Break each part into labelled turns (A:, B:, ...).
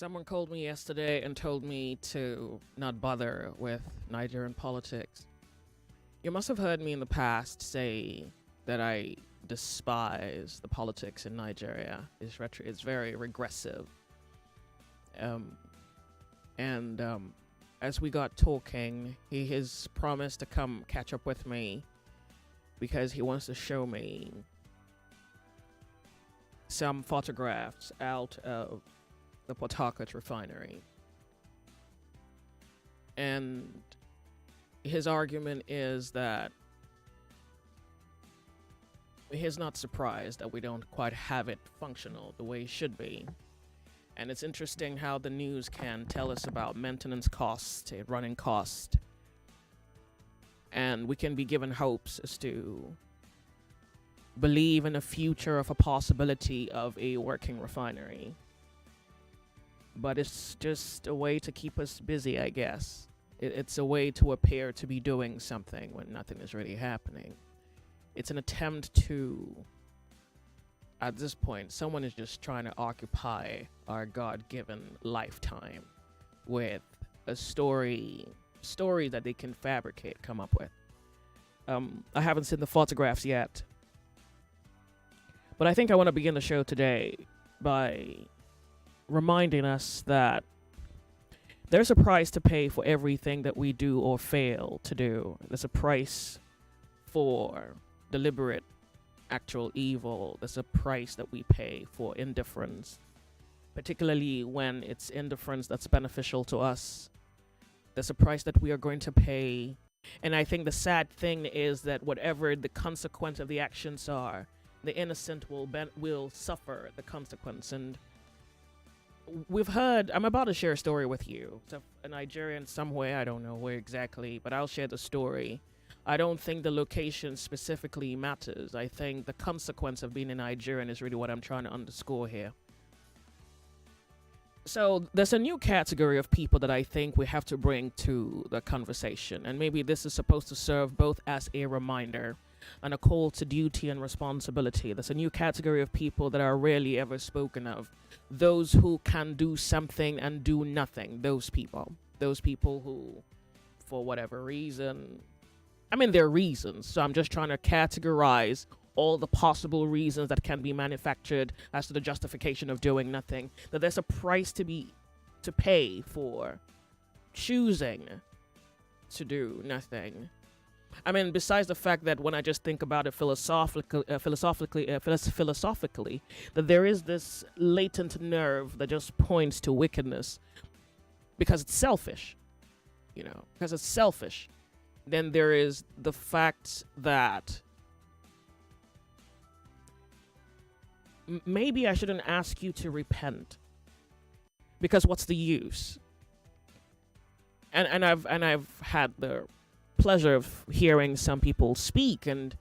A: Someone called me yesterday and told me to not bother with Nigerian politics. You must have heard me in the past say that I despise the politics in Nigeria. It's very regressive. Um, and as we got talking, he has promised to come catch up with me because he wants to show me some photographs out of the Port Harcourt refinery. And his argument is that he's not surprised that we don't quite have it functional the way it should be. And it's interesting how the news can tell us about maintenance costs, running cost, and we can be given hopes as to believe in a future of a possibility of a working refinery. But it's just a way to keep us busy, I guess. It's a way to appear to be doing something when nothing is really happening. It's an attempt to, at this point, someone is just trying to occupy our God-given lifetime with a story that they can fabricate, come up with. I haven't seen the photographs yet, but I think I want to begin the show today by reminding us that there's a price to pay for everything that we do or fail to do. There's a price for deliberate actual evil. There's a price that we pay for indifference, particularly when it's indifference that's beneficial to us. There's a price that we are going to pay. And I think the sad thing is that whatever the consequence of the actions are, the innocent will suffer the consequence. And we've heard, I'm about to share a story with you. It's a Nigerian somewhere, I don't know where exactly, but I'll share the story. I don't think the location specifically matters. I think the consequence of being a Nigerian is really what I'm trying to underscore here. So there's a new category of people that I think we have to bring to the conversation. And maybe this is supposed to serve both as a reminder and a call to duty and responsibility. There's a new category of people that are rarely ever spoken of. Those who can do something and do nothing. Those people who, for whatever reason, there are reasons. So I'm just trying to categorize all the possible reasons that can be manufactured as to the justification of doing nothing. That there's a price to pay for choosing to do nothing. Besides the fact that when I just think about it philosophically, that there is this latent nerve that just points to wickedness because it's selfish, because it's selfish. Then there is the fact that maybe I shouldn't ask you to repent, because what's the use? And I've had the pleasure of hearing some people speak, and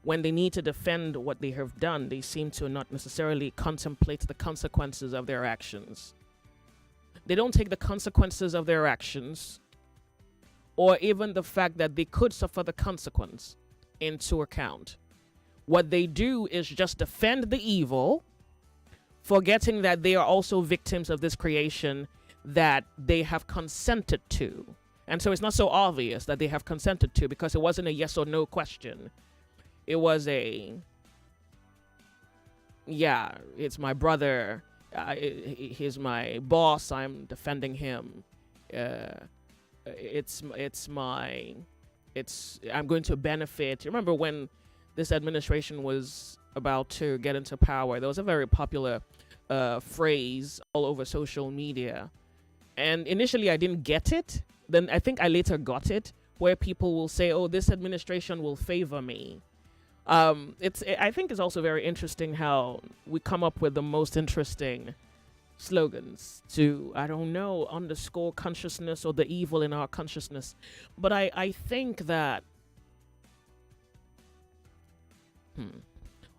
A: when they need to defend what they have done, they seem to not necessarily contemplate the consequences of their actions. They don't take the consequences of their actions, or even the fact that they could suffer the consequence, into account. What they do is just defend the evil, forgetting that they are also victims of this creation that they have consented to. And so it's not so obvious that they have consented to, because it wasn't a yes or no question. It was it's my brother, he's my boss, I'm defending him. I'm going to benefit. Remember when this administration was about to get into power, there was a very popular phrase all over social media. And initially I didn't get it. Then I think I later got it, where people will say, oh, this administration will favor me. I think it's also very interesting how we come up with the most interesting slogans to, I don't know, underscore consciousness or the evil in our consciousness. But I think that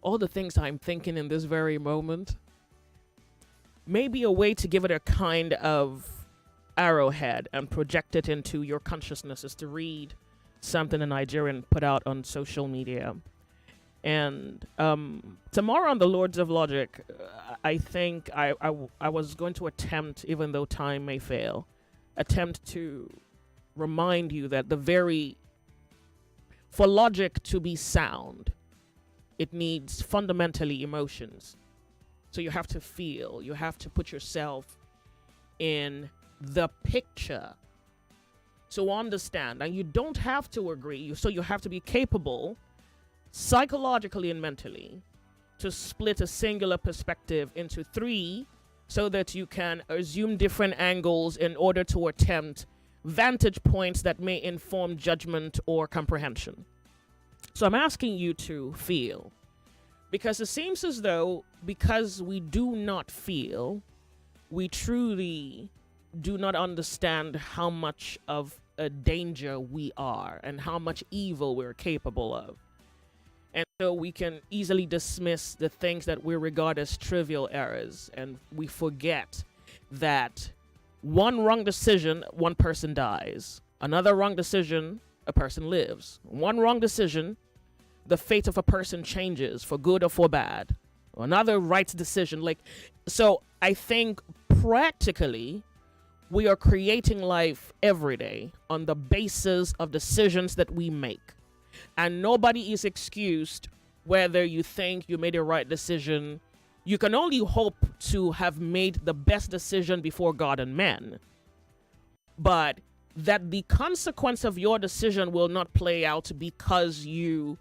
A: all the things I'm thinking in this very moment, maybe a way to give it a kind of arrowhead and project it into your consciousness is to read something a Nigerian put out on social media. And tomorrow on the Lords of Logic, I think I was going to attempt, even though time may fail, attempt to remind you that for logic to be sound, it needs fundamentally emotions. So you have to feel, you have to put yourself in the picture to understand. And you don't have to agree, so you have to be capable psychologically and mentally to split a singular perspective into three so that you can assume different angles in order to attempt vantage points that may inform judgment or comprehension. So I'm asking you to feel, because it seems as though because we do not feel, we truly do not understand how much of a danger we are and how much evil we're capable of. And so we can easily dismiss the things that we regard as trivial errors, and we forget that one wrong decision, one person dies. Another wrong decision, a person lives. One wrong decision, the fate of a person changes for good or for bad. Another right decision, so I think practically we are creating life every day on the basis of decisions that we make. And nobody is excused whether you think you made a right decision. You can only hope to have made the best decision before God and men. But that the consequence of your decision will not play out because you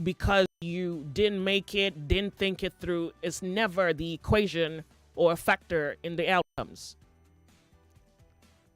A: didn't make it, didn't think it through, is never the equation or a factor in the outcomes.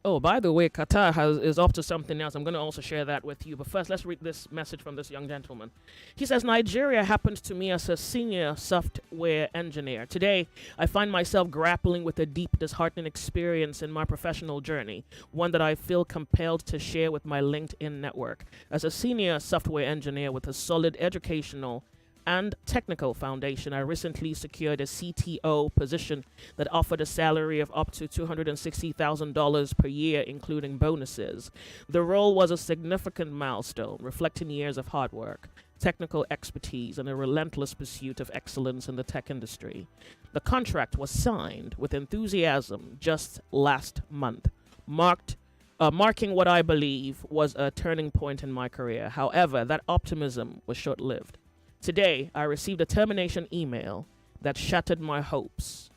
A: Oh, by the way, Qatar is up to something else. I'm going to also share that with you. But first, let's read this message from this young gentleman. He says, Nigeria happened to me as a senior software engineer. Today, I find myself grappling with a deep, disheartening experience in my professional journey, one that I feel compelled to share with my LinkedIn network. As a senior software engineer with a solid educational and technical foundation, I recently secured a CTO position that offered a salary of up to $260,000 per year, including bonuses. The role was a significant milestone, reflecting years of hard work, technical expertise, and a relentless pursuit of excellence in the tech industry. The contract was signed with enthusiasm just last month, marking what I believe was a turning point in my career. However, that optimism was short-lived. Today, I received a termination email that shattered my hopes.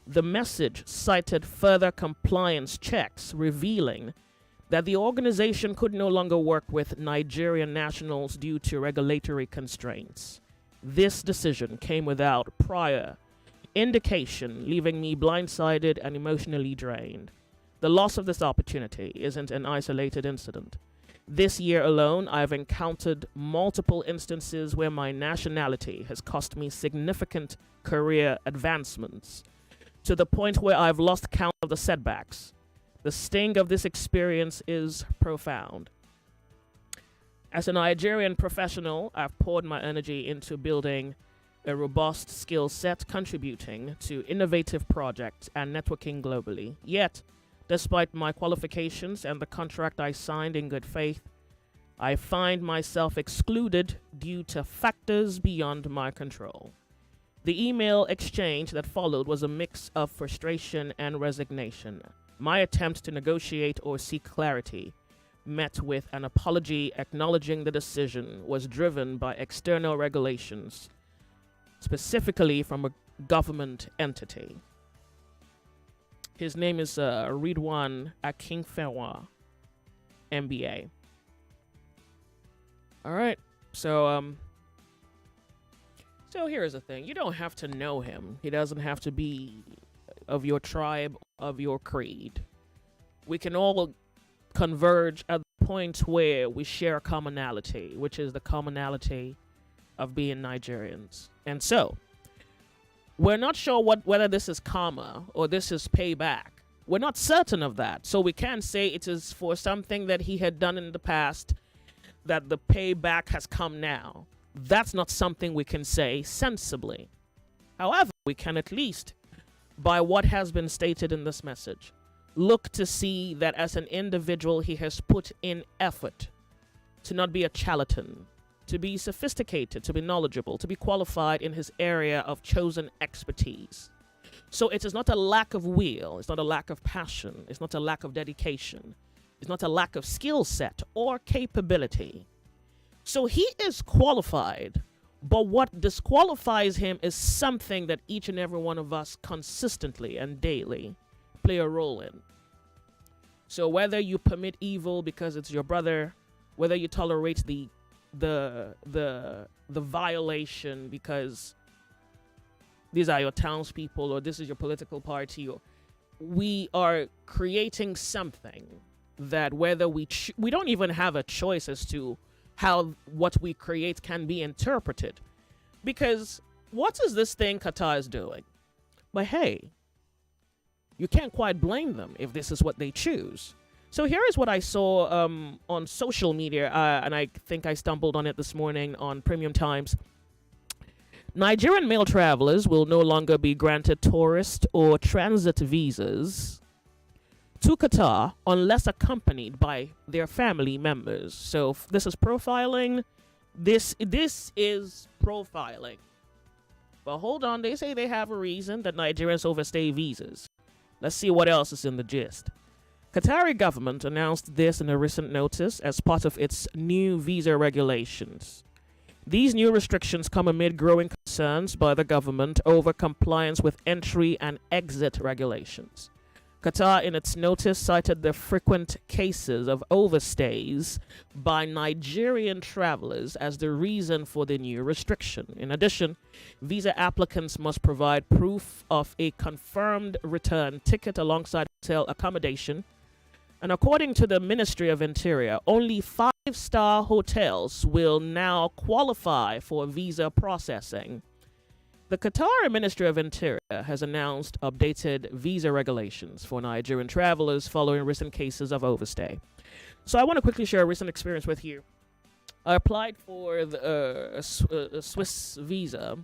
A: The message cited further compliance checks, revealing that the organization could no longer work with Nigerian nationals due to regulatory constraints. This decision came without prior indication, leaving me blindsided and emotionally drained. The loss of this opportunity isn't an isolated incident. This year alone, I've encountered multiple instances where my nationality has cost me significant career advancements, to the point where I've lost count of the setbacks. The sting of this experience is profound. As a Nigerian professional, I've poured my energy into building a robust skill set, contributing to innovative projects and networking globally. Yet, despite my qualifications and the contract I signed in good faith, I find myself excluded due to factors beyond my control. The email exchange that followed was a mix of frustration and resignation. My attempt to negotiate or seek clarity met with an apology acknowledging the decision was driven by external regulations, specifically from a government entity. His name is Ridwan Akinfenwa, MBA. All right, so here's the thing. You don't have to know him. He doesn't have to be of your tribe, of your creed. We can all converge at the point where we share a commonality, which is the commonality of being Nigerians. And so, we're not sure whether this is karma or this is payback. We're not certain of that. So we can't say it is for something that he had done in the past that the payback has come now. That's not something we can say sensibly. However, we can at least, by what has been stated in this message, look to see that as an individual he has put in effort to not be a charlatan, to be sophisticated, to be knowledgeable, to be qualified in his area of chosen expertise. So it is not a lack of will, it's not a lack of passion, it's not a lack of dedication, it's not a lack of skill set or capability. So he is qualified, but what disqualifies him is something that each and every one of us consistently and daily play a role in. So whether you permit evil because it's your brother, whether you tolerate the violation because these are your townspeople or this is your political party, or we are creating something that whether we don't even have a choice as to how what we create can be interpreted. Because what is this thing Qatar is doing? But hey, you can't quite blame them if this is what they choose. So here is what I saw on social media, and I think I stumbled on it this morning on Premium Times. Nigerian male travelers will no longer be granted tourist or transit visas to Qatar unless accompanied by their family members. So this is profiling. This is profiling. But hold on, they say they have a reason that Nigerians overstay visas. Let's see what else is in the gist. Qatari government announced this in a recent notice as part of its new visa regulations. These new restrictions come amid growing concerns by the government over compliance with entry and exit regulations. Qatar, in its notice, cited the frequent cases of overstays by Nigerian travelers as the reason for the new restriction. In addition, visa applicants must provide proof of a confirmed return ticket alongside hotel accommodation. And according to the Ministry of Interior, only 5-star hotels will now qualify for visa processing. The Qatari Ministry of Interior has announced updated visa regulations for Nigerian travelers following recent cases of overstay. So I want to quickly share a recent experience with you. I applied for a Swiss visa,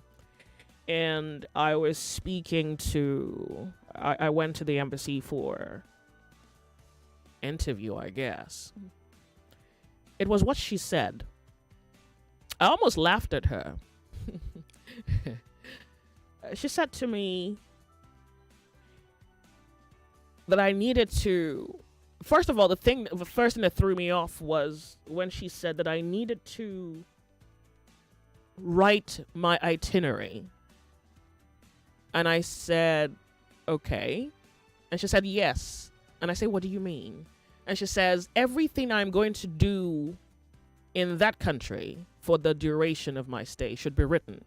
A: and I was speaking to... I went to the embassy for interview, I guess. It was what she said. I almost laughed at her. She said to me that I needed to... First of all, the first thing that threw me off was when she said that I needed to write my itinerary. And I said, okay. And she said, yes. And I say, what do you mean? And she says, everything I'm going to do in that country for the duration of my stay should be written.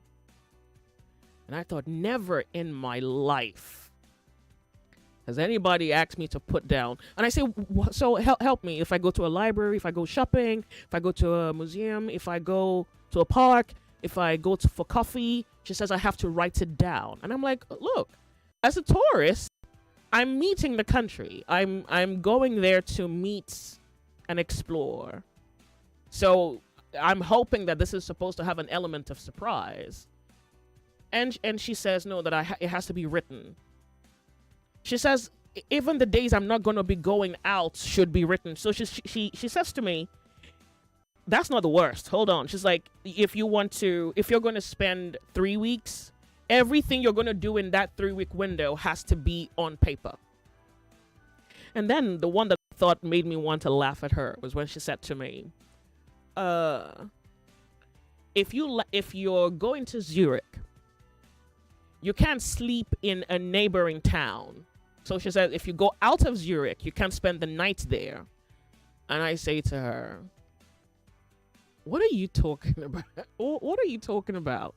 A: And I thought, never in my life has anybody asked me to put down. And I say, so help me. If I go to a library, if I go shopping, if I go to a museum, if I go to a park, if I go for coffee, she says I have to write it down. And I'm like, look, as a tourist, I'm meeting the country. I'm going there to meet and explore. So I'm hoping that this is supposed to have an element of surprise. And she says, no, that it has to be written. She says, even the days I'm not going to be going out should be written. So she says to me, that's not the worst. Hold on. She's like, if you're going to spend 3 weeks, everything you're going to do in that 3-week window has to be on paper. And then the one that I thought made me want to laugh at her was when she said to me, if you're going to Zurich, you can't sleep in a neighboring town. So she said, if you go out of Zurich, you can't spend the night there. And I say to her, what are you talking about? What are you talking about?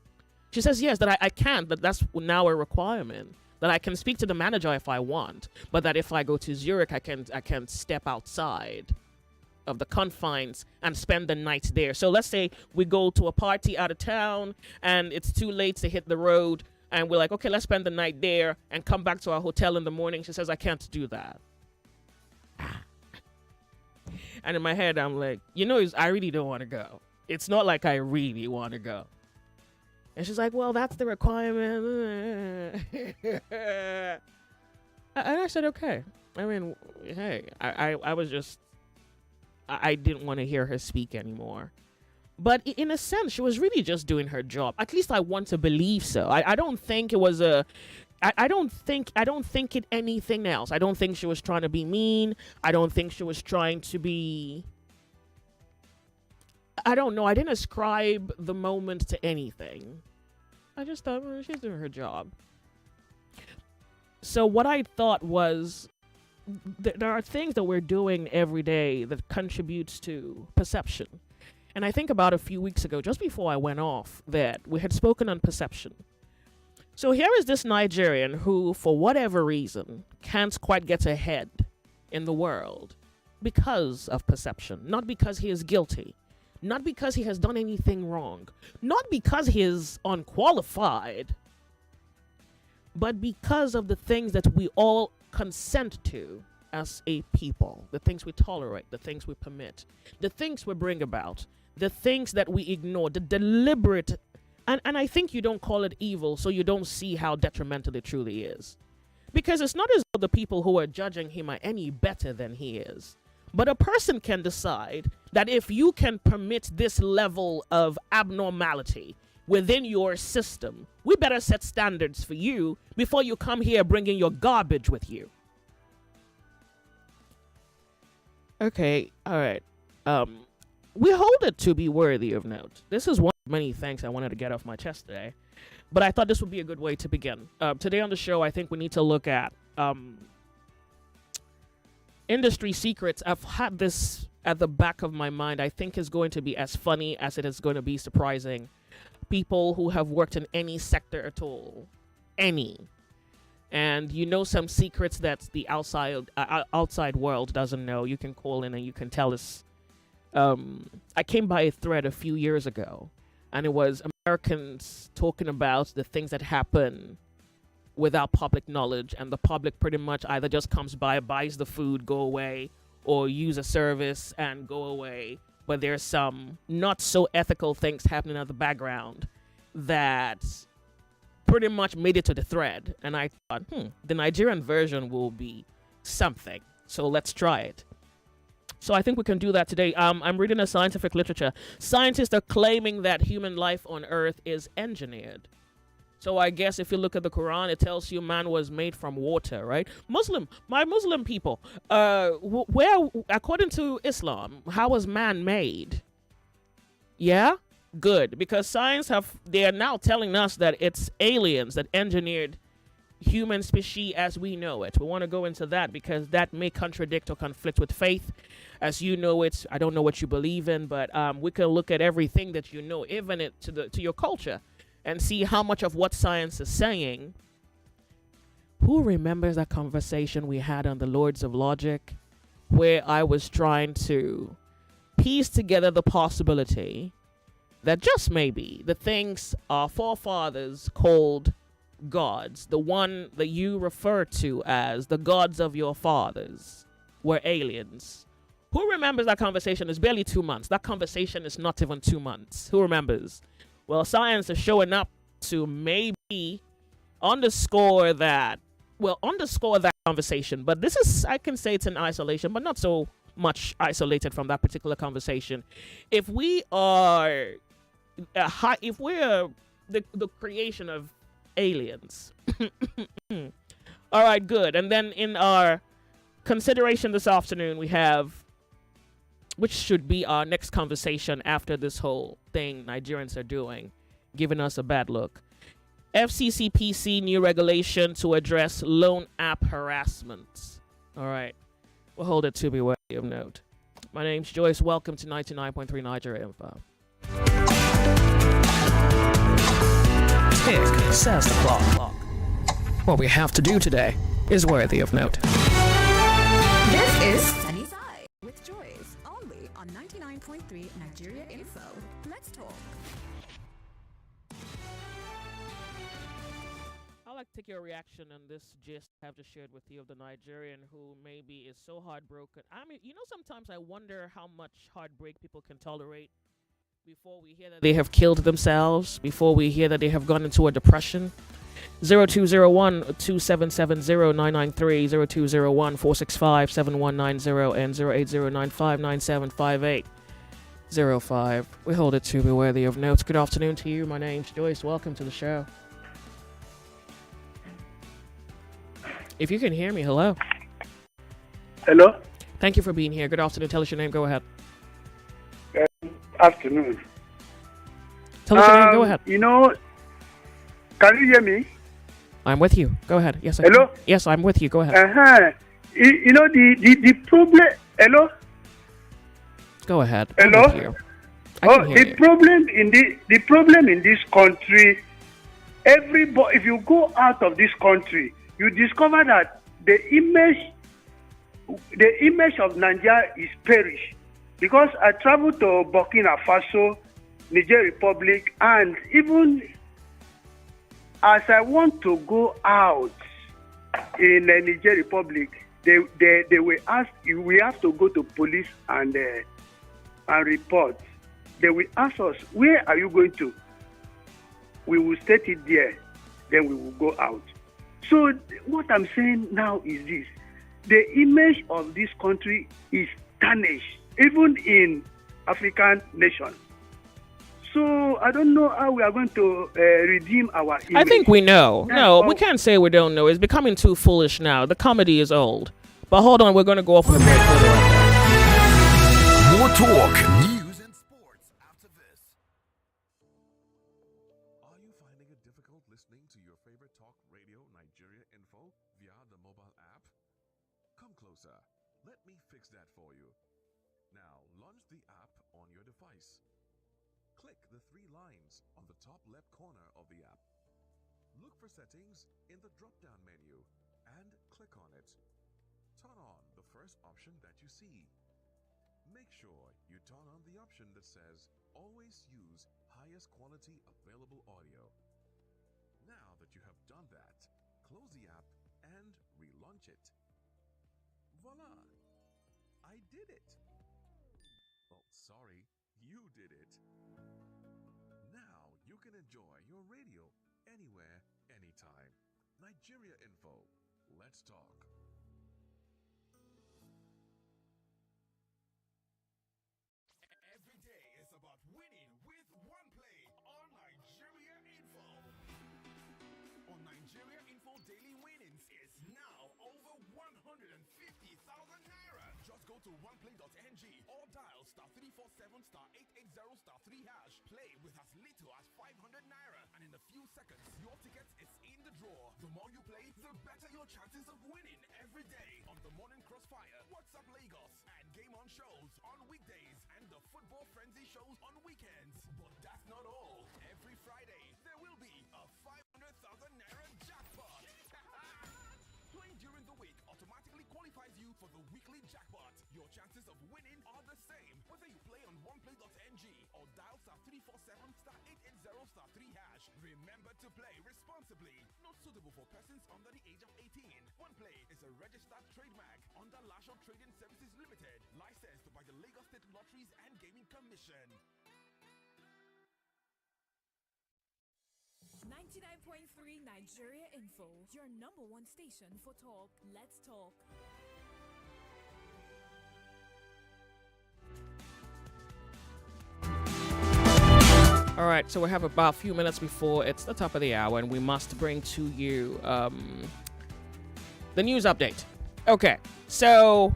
A: She says, yes, that I can't, that that's now a requirement. That I can speak to the manager if I want, but that if I go to Zurich, I can step outside of the confines and spend the night there. So let's say we go to a party out of town and it's too late to hit the road. And we're like, okay, let's spend the night there and come back to our hotel in the morning. She says, I can't do that. And in my head, I'm like, I really don't want to go. It's not like I really want to go. And she's like, well, that's the requirement. And I said, okay. I mean, hey, I was just, I didn't want to hear her speak anymore. But in a sense, she was really just doing her job. At least I want to believe so. I don't think it was a. I don't think it anything else. I don't think she was trying to be mean. I don't think she was trying to be. I don't know. I didn't ascribe the moment to anything. I just thought, well, she's doing her job. So what I thought was, there are things that we're doing every day that contributes to perception. And I think about a few weeks ago, just before I went off, that we had spoken on perception. So here is this Nigerian who, for whatever reason, can't quite get ahead in the world because of perception. Not because he is guilty. Not because he has done anything wrong. Not because he is unqualified. But because of the things that we all consent to as a people. The things we tolerate, the things we permit, the things we bring about, the things that we ignore, the deliberate. And I think you don't call it evil, so you don't see how detrimental it truly is. Because it's not as though the people who are judging him are any better than he is. But a person can decide that if you can permit this level of abnormality within your system, we better set standards for you before you come here bringing your garbage with you. Okay, all right. We hold it to be worthy of note. This is one of many things I wanted to get off my chest today, but I thought this would be a good way to begin. Today on the show, I think we need to look at industry secrets. I've had this at the back of my mind. I think is going to be as funny as it is going to be surprising. People who have worked in any sector at all. Any. And you know some secrets that the outside world doesn't know. You can call in and you can tell us. I came by a thread a few years ago, and it was Americans talking about the things that happen without public knowledge, and the public pretty much either just comes by, buys the food, go away, or use a service and go away. But there's some not so ethical things happening at the background that pretty much made it to the thread. And I thought, the Nigerian version will be something. So let's try it. So I think we can do that today. I'm reading a scientific literature. Scientists are claiming that human life on Earth is engineered. So I guess if you look at the Quran, it tells you man was made from water, right? My Muslim people, where, according to Islam, how was man made? Yeah? Good. Because they are now telling us that it's aliens that engineered human species as we know it. We want to go into that because that may contradict or conflict with faith as you know it. I don't know what you believe in, but we can look at everything that you know, even to your culture, and see how much of what science is saying. Who remembers that conversation we had on the Lords of Logic, where I was trying to piece together the possibility that just maybe the things our forefathers called gods, the one that you refer to as the gods of your fathers, were aliens? Who remembers that conversation? It's barely 2 months. That conversation is not even 2 months. Who remembers? Well, science is showing up to maybe underscore that conversation. But this is, I can say it's in isolation, but not so much isolated from that particular conversation. If we are, if we're the creation of aliens. All right, good. And then in our consideration this afternoon, we have, which should be our next conversation after this whole thing Nigerians are doing, giving us a bad look. FCCPC new regulation to address loan app harassment. All right. We'll hold it to be worthy of note. My name's Joyce. Welcome to 99.3 Nigeria Info. Tick, says the clock. What we have to do today is worthy of note.
B: This is Sunny Side with Joyce, only on 99.3 Nigeria Info. Let's talk.
A: I'd like to take your reaction on this gist I have just shared with you of the Nigerian who maybe is so heartbroken. I mean, sometimes I wonder how much heartbreak people can tolerate before we hear that they have killed themselves, before we hear that they have gone into a depression. 0201-2770-993, 0201-465-7190, and 080959758. 05. We hold it to be worthy of notes. Good afternoon to you. My name's Joyce. Welcome to the show. If you can hear me, hello.
C: Hello.
A: Thank you for being here. Good afternoon. Tell us your name. Go ahead.
C: Afternoon.
A: Tell us your name. Go ahead.
C: Can you hear me?
A: I'm with you. Go ahead. Yes.
C: Hello.
A: Yes, I'm with you. Go ahead.
C: The problem. Hello.
A: Go ahead.
C: Hello.
A: I'm with you. I can hear you.
C: The problem in this country. Everybody, if you go out of this country, you discover that the image of Nigeria is perished. Because I traveled to Burkina Faso, Niger Republic, and even as I want to go out in the Niger Republic, they will ask, we have to go to police and report. They will ask us, where are you going to? We will state it there, then we will go out. So what I'm saying now is this. The image of this country is tarnished, even in African nations. So I don't know how we are going to redeem our image.
A: I think we know. No, we can't say we don't know. It's becoming too foolish now. The comedy is old. But hold on, we're going to go off on a break.
D: More talk, news, and sports after this.
E: Are you finding it difficult listening to your favorite talk radio Nigeria info via the mobile app? Come closer. Let me fix that for you. Now, launch the app on your device. Click the three lines on the top left corner of the app. Look for settings in the drop-down menu and click on it. Turn on the first option that you see. Make sure you turn on the option that says always use highest quality available audio. Now that you have done that, close the app and relaunch it. Voila! I did it! Oh, sorry, you did it. Now you can enjoy your radio anywhere, anytime. Nigeria Info. Let's talk.
D: Every day is about winning with one play on Nigeria Info. On Nigeria Info, daily winnings is now over 150,000 naira. Just go to oneplay.ng or dial *347*880*3#. Play with as little as 500 naira, and in a few seconds, your ticket is in the draw. The more you play, the better your chances of winning every day on the Morning Crossfire, WhatsApp Lagos, and Game On shows on weekdays, and the Football Frenzy shows on weekends. But that's not all. Every Friday, there will be a 500,000 naira jackpot. Playing during the week automatically qualifies you for the weekly jackpot. Your chances of winning are the same whether you play on oneplay.ng or dial *347*880*3#. Remember to play responsibly. Not suitable for persons under the age of 18. OnePlay is a registered trademark under Lasho Trading Services Limited, licensed by the Lagos State Lotteries and Gaming Commission.
F: 99.3 Nigeria Info, your number one station for talk. Let's talk.
A: All right, so we have about a few minutes before it's the top of the hour, and we must bring to you the news update. Okay, so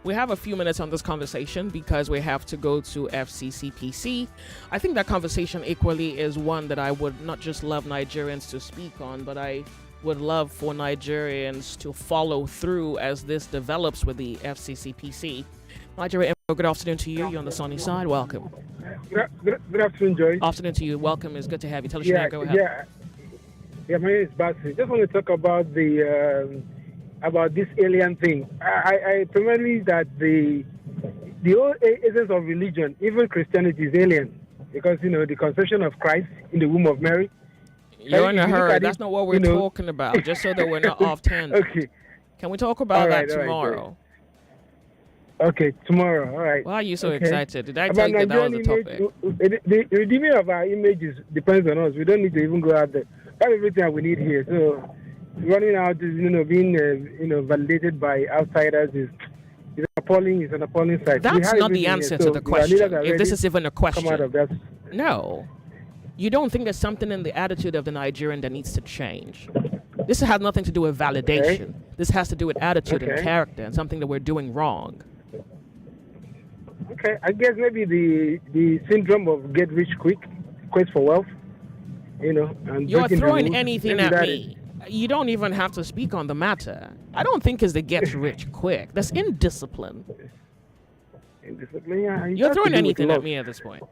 A: we have a few minutes on this conversation because we have to go to FCCPC. I think that conversation equally is one that I would not just love Nigerians to speak on, but I would love for Nigerians to follow through as this develops with the FCCPC. Nigeria, good afternoon to you. You're on the sunny side. Welcome.
G: Good afternoon, Joyce.
A: Afternoon to you. Welcome. It's good to have you. Tell us your name. Go ahead.
G: My name is Basi. Just want to talk about about this alien thing. I primarily that the whole essence of religion, even Christianity, is alien because the conception of Christ in the womb of Mary.
A: You're in a hurry. That's not what we're talking about. Just so that we're not off tangent.
G: Okay.
A: Can we talk about that tomorrow?
G: Okay, tomorrow. All right.
A: Why are you so excited? Did I
G: About
A: tell you that was the
G: Nigerian
A: topic?
G: The redeeming of our images depends on us. We don't need to even go out there. That's everything that we need here. So running out is being validated by outsiders is a appalling is an appalling sight.
A: That's not the answer to the question. If this is even a question.
G: Come out of that.
A: No. You don't think there's something in the attitude of the Nigerian that needs to change? This has nothing to do with validation.
G: Okay.
A: This has to do with attitude and
G: Okay.
A: character and something that we're doing wrong.
G: Okay, I guess maybe the syndrome of get rich quick, quest for wealth, and
A: You're
G: breaking the
A: throwing
G: rules.
A: anything
G: Maybe
A: at
G: that
A: me. You don't even have to speak on the matter. I don't think it's the get rich quick. That's indiscipline.
G: Indiscipline, yeah, it
A: You're
G: has to
A: throwing
G: do with
A: anything at
G: lust.
A: me at this point.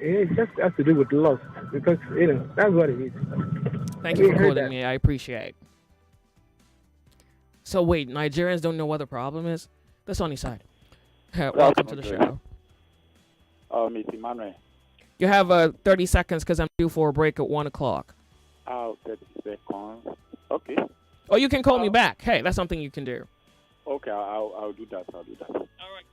G: It just has to do with lust because that's what it is.
A: Thank you for
G: heard
A: calling
G: that.
A: me. I appreciate. So wait, Nigerians don't know what the problem is? That's on your side. Welcome to the show.
H: Miss Emmanuel.
A: You have 30 seconds because I'm due for a break at 1 o'clock.
H: 30 seconds. Okay.
A: Or you can call me back. Hey, that's something you can do.
H: Okay, I'll do that. All right.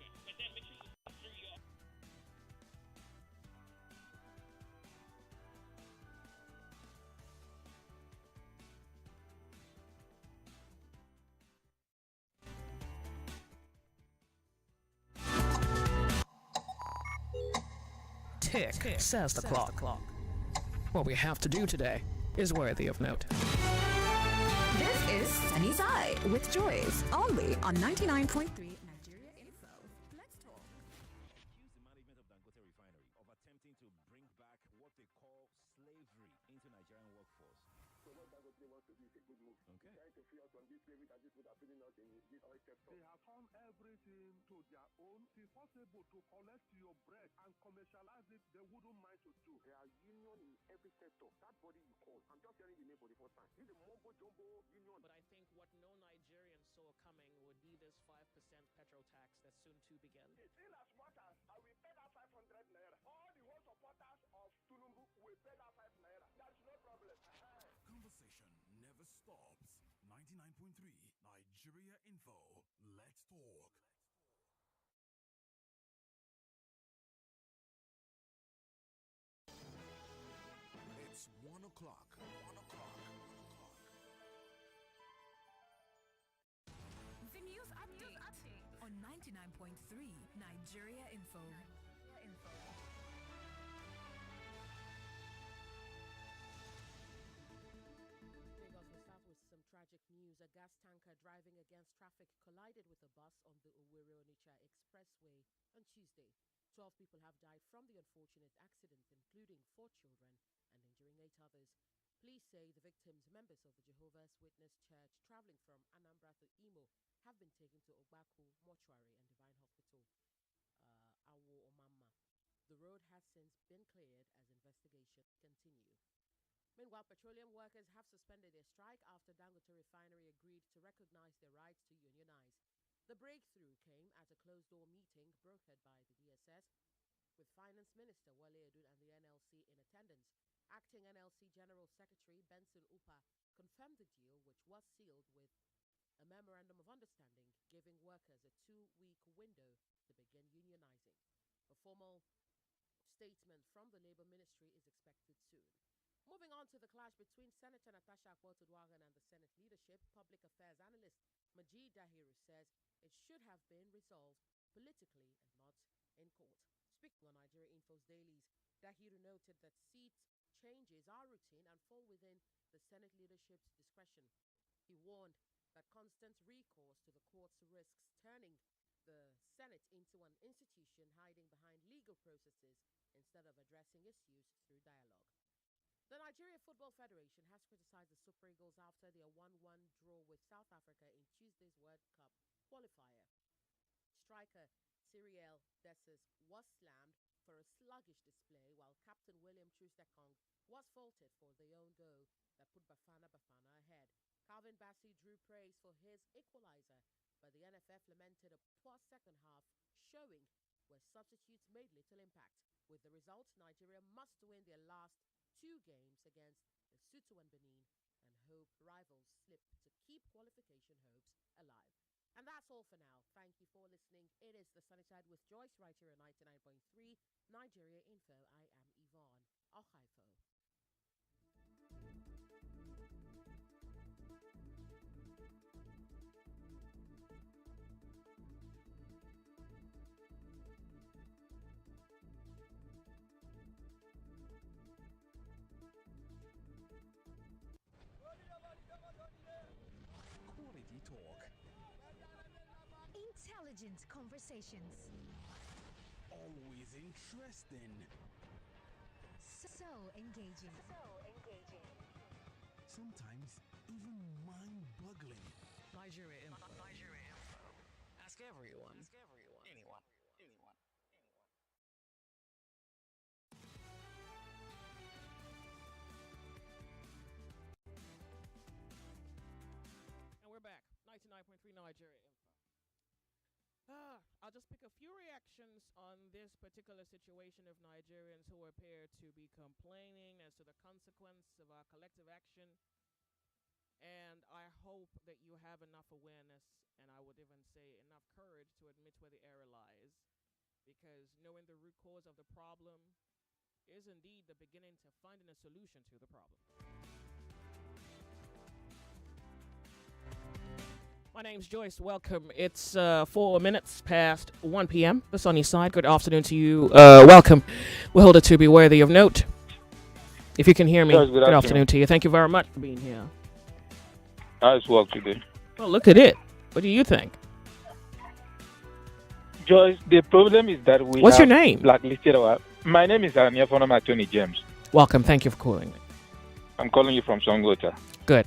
A: Tick, says the clock. What we have to do today is worthy of note.
B: This is Sunny Side with Joyce, only on 99.3 Nigeria Info. Let's talk.
D: Accused the management of Dangote Refinery of attempting to bring back what they call slavery into Nigerian workforce. So what Dangote wants to do is a good move. Okay. Trying to free us from this slavery that this would have been us in this oil sector. They have turned everything to their own. It is possible to collect your bread and commercialize it. They wouldn't mind to do. There are union in every sector. That body you call. I'm just hearing the name for the first time. This is a mumbo jumbo union.
A: But I think what no Nigerian saw coming would be this 5% petrol tax that's soon to begin.
D: It's in as much as I will pay that 500 naira. All the whole supporters of Tulumbu will pay that 5 naira. That's no problem. Conversation never stops. 99.3 Nigeria Info. Let's talk. It's 1 o'clock. 1 o'clock. 1 o'clock.
F: The news update on 99.3 Nigeria Info.
I: Lagos will start with some tragic news. A gas tanker driving against traffic collided with a bus on the Owerri-Onitsha Expressway on Tuesday. 12 people have died from the unfortunate accident, including 4 children, and injuring 8 others. Police say the victims, members of the Jehovah's Witness Church traveling from Anambra to Imo, have been taken to Ogbaku Mortuary and Divine Hospital, Awo Omama. The road has since been cleared as investigations continue. Meanwhile, petroleum workers have suspended their strike after Dangote Refinery agreed to recognize their rights to unionize. The breakthrough came at a closed-door meeting brokered by the DSS, with Finance Minister Wale Edun and the NLC in attendance. Acting NLC General Secretary Benson Upa confirmed the deal, which was sealed with a memorandum of understanding giving workers a 2-week window to begin unionizing. A formal statement from the Labour Ministry is expected soon. Moving on to the clash between Senator Natasha Akpotudwagan and the Senate leadership, public affairs analyst Majid Dahiru says it should have been resolved politically and not in court. Speaking on Nigeria Info's dailies, Dahiru noted that seat changes are routine and fall within the Senate leadership's discretion. He warned that constant recourse to the courts risks turning the Senate into an institution hiding behind legal processes instead of addressing issues through dialogue. The Nigeria Football Federation has criticized the Super Eagles after their 1-1 draw with South Africa in Tuesday's World Cup qualifier. Striker Cyriel Dessers was slammed for a sluggish display, while captain William Troost-Ekong was faulted for the own goal that put Bafana Bafana ahead. Calvin Bassey drew praise for his equalizer, but the NFF lamented a poor second half showing where substitutes made little impact. With the result, Nigeria must win their last 2 games against Lesotho and Benin and hope rivals slip to keep qualification hopes alive. And that's all for now. Thank you for listening. It is The Sunny Side with Joyce right here at 99.3 Nigeria Info. I am Yvonne Ohaifo.
J: Intelligent conversations.
D: Always interesting.
J: So engaging.
D: Sometimes even mind-boggling.
K: Nigeria Info. Ask everyone. Anyone.
A: And we're back. 99.3 Nigeria Info. I'll just pick a few reactions on this particular situation of Nigerians who appear to be complaining as to the consequence of our collective action. And I hope that you have enough awareness, and I would even say enough courage to admit where the error lies. Because knowing the root cause of the problem is indeed the beginning to finding a solution to the problem. My name's Joyce. Welcome. It's 4 minutes past 1 p.m. The sunny side. Good afternoon to you. Welcome. We hold it to be worthy of note. If you can hear me,
L: Yes,
A: good afternoon to you. Thank you very much for being here.
L: How's work today?
A: Well, look at it. What do you think?
L: Joyce, the problem is that we
A: What's
L: have
A: your name?
L: blacklisted our... My name is Aniafonoma Tony James.
A: Welcome. Thank you for calling me.
L: I'm calling you from Songota.
A: Good.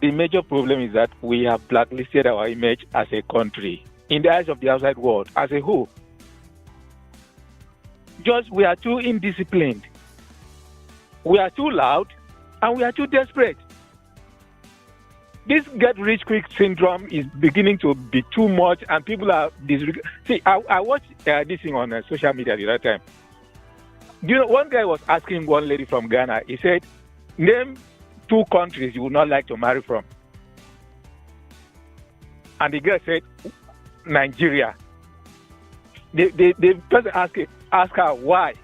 L: The major problem is that we have blacklisted our image as a country in the eyes of the outside world as a whole. Just we are too indisciplined. We are too loud and we are too desperate. This get-rich-quick syndrome is beginning to be too much and people are disregarding. See, I watched this thing on social media the other time. You know, one guy was asking one lady from Ghana, he said, name 2 countries you would not like to marry from. And the girl said, Nigeria. The person asked her why.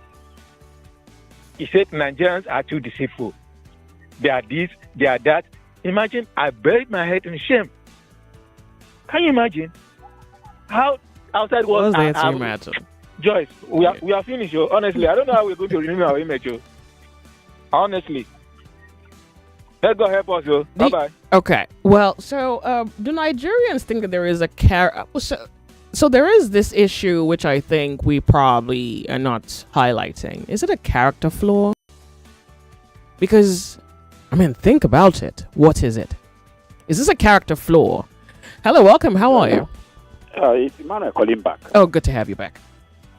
L: He said, Nigerians are too deceitful. They are this, they are that. Imagine I buried my head in shame. Can you imagine how outside world?
A: What was there to imagine?
L: Joyce, we are finished. Honestly, I don't know how we're going to renew our image. Honestly. Let's go help us, yo. Bye-bye.
A: Okay. Well, so do Nigerians think that there is a so there is this issue which I think we probably are not highlighting. Is it a character flaw? Because, I mean, think about it. What is it? Is this a character flaw? Hello, welcome. How are you?
H: It's Emmanuel calling back.
A: Oh, good to have you back.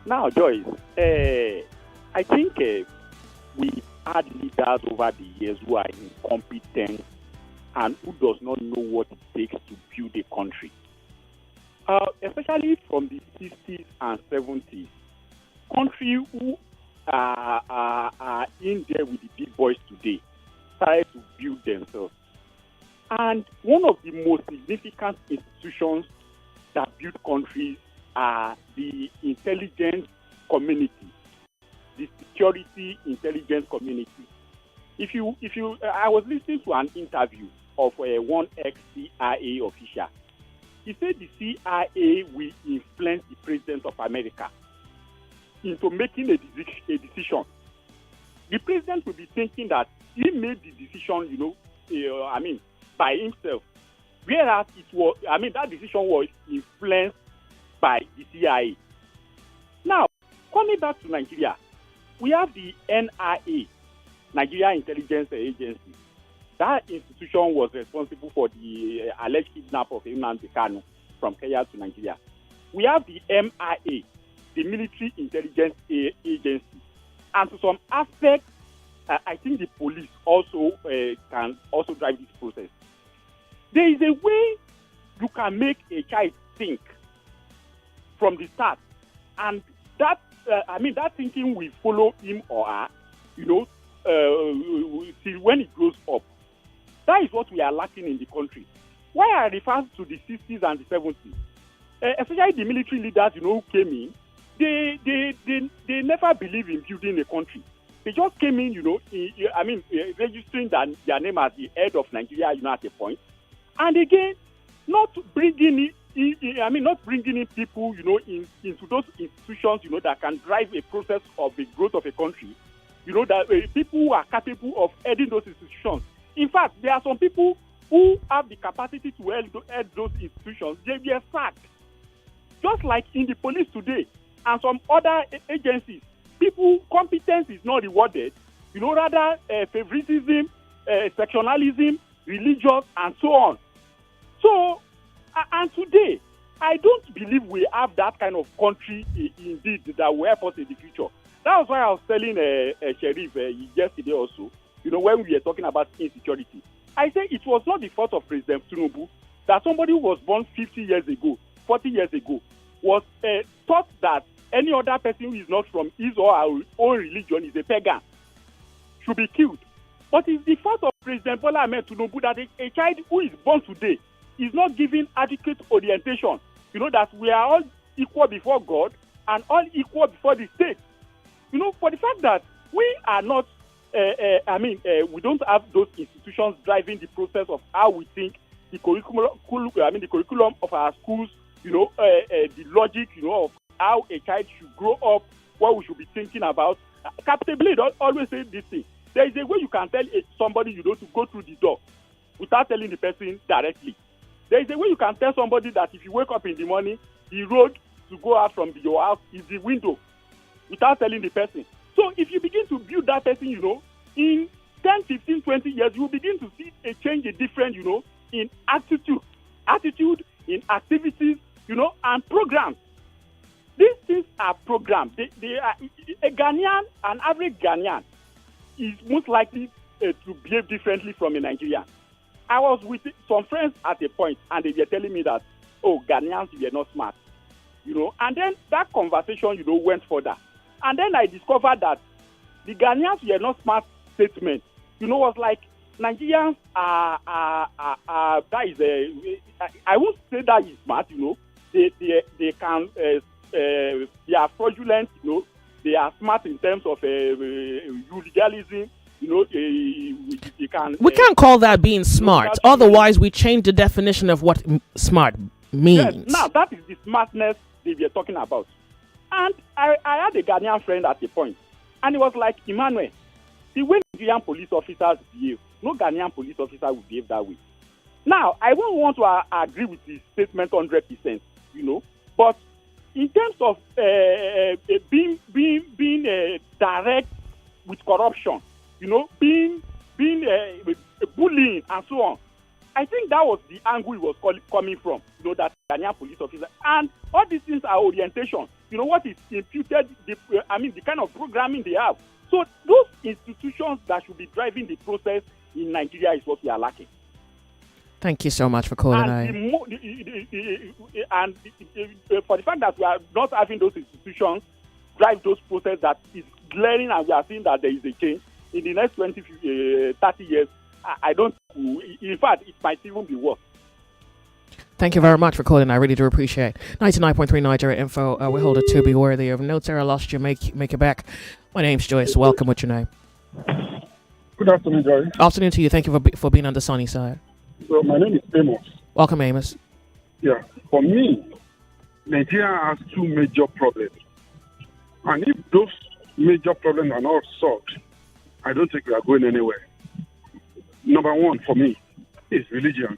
H: Now, Joyce, I think we had leaders over the years who are incompetent and who does not know what it takes to build a country. Especially from the 60s and 70s, countries who are in there with the big boys today started to build themselves. And one of the most significant institutions that build countries are the intelligence community, the security intelligence community. I was listening to an interview of one ex-CIA official. He said the CIA will influence the president of America into making a decision. The president will be thinking that he made the decision, by himself. Whereas that decision was influenced by the CIA. Now, coming back to Nigeria, we have the NIA, Nigeria Intelligence Agency. That institution was responsible for the alleged kidnap of Nnamdi Kanu from Kenya to Nigeria. We have the MIA, the Military Intelligence Agency. And to some aspects, I think the police also can also drive this process. There is a way you can make a child think from the start, and that thinking will follow him or her, till when it grows up. That is what we are lacking in the country. Why I refer to the 60s and the 70s, especially the military leaders, who came in, they never believed in building a country. They just came in, registering their name as the head of Nigeria, at a point. And again, not bringing in people, into those institutions, that can drive a process of the growth of a country. That people who are capable of heading those institutions. In fact, there are some people who have the capacity to head those institutions, they were sacked. Just like in the police today and some other agencies, people competence is not rewarded. Rather favoritism, sectionalism, religious, and so on. So, and today, I don't believe we have that kind of country indeed that will help us in the future. That was why I was telling Sheriff yesterday also, when we were talking about insecurity. I say it was not the fault of President Tinubu that somebody who was born 50 years ago, 40 years ago, was taught that any other person who is not from his or our own religion is a pagan, should be killed. But it's the fault of President Bola Ahmed Tinubu that a child who is born today is not given adequate orientation. That we are all equal before God and all equal before the state. For the fact that we are not, we don't have those institutions driving the process of how we think, the curriculum of our schools, the logic, of how a child should grow up, what we should be thinking about. Captain Blade always say this thing. There is a way you can tell somebody, to go through the door without telling the person directly. There is a way you can tell somebody that if you wake up in the morning, the road to go out from your house is the window without telling the person. So if you begin to build that person, in 10, 15, 20 years, you will begin to see a change, a difference, in attitude, in activities, and programs. These things are programs. They are, a Ghanaian, an average Ghanaian, is most likely to behave differently from a Nigerian. I was with some friends at a point, and they were telling me that, Ghanaians were not smart, And then that conversation, went further. And then I discovered that the Ghanaians were not smart statement, was like Nigerians are that is I won't say that is smart, They can they are fraudulent, They are smart in terms of legalism. They can.
A: We can't call that being smart. Otherwise, we change the definition of what smart means.
H: Yes, now that is the smartness they were talking about. And I had a Ghanaian friend at a point, and he was like, Emmanuel, the way Nigerian police officers behave, no Ghanaian police officer will behave that way. Now, I won't want to agree with his statement 100%, but in terms of being direct with corruption, being bullying and so on. I think that was the angle he was coming from, that Ghanaian police officer. And all these things are orientation. What is imputed, the kind of programming they have. So those institutions that should be driving the process in Nigeria is what we are lacking.
A: Thank you so much for calling.
H: And for the fact that we are not having those institutions drive those processes that is glaring, and we are seeing that there is a change in the next 20, 30 years, I don't. In fact, it might even be worse.
A: Thank you very much for calling. I really do appreciate 99.3 Nigeria Info. We hold it to be worthy of notes. I lost you. Make it back. My name's Joyce. Welcome. What's your name?
M: Good afternoon, Joyce.
A: Afternoon to you. Thank you for being on the sunny side.
M: So my name is Amos.
A: Welcome, Amos.
M: Yeah. For me, Nigeria has two major problems. And if those major problems are not solved, I don't think we are going anywhere. Number one for me is religion.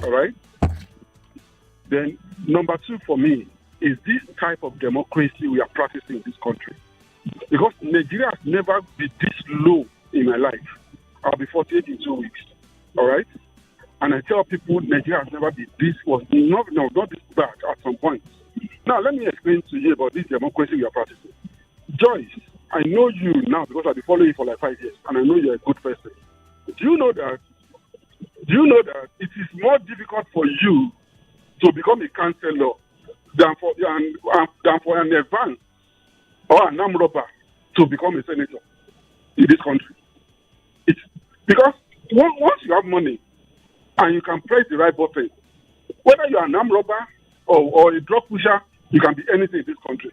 M: All right? Then number two for me is this type of democracy we are practicing in this country. Because Nigeria has never been this low in my life. I'll be 48 in 2 weeks. All right? And I tell people Nigeria has never been this, not this bad at some point. Now, let me explain to you about this democracy we are practicing. Joyce, I know you now because I've been following you for like 5 years, and I know you're a good person. Do you know that it is more difficult for you to become a councillor than for an Evan or an armed robber to become a senator in this country? It's because once you have money and you can press the right button, whether you're an armed robber or a drug pusher, you can be anything in this country.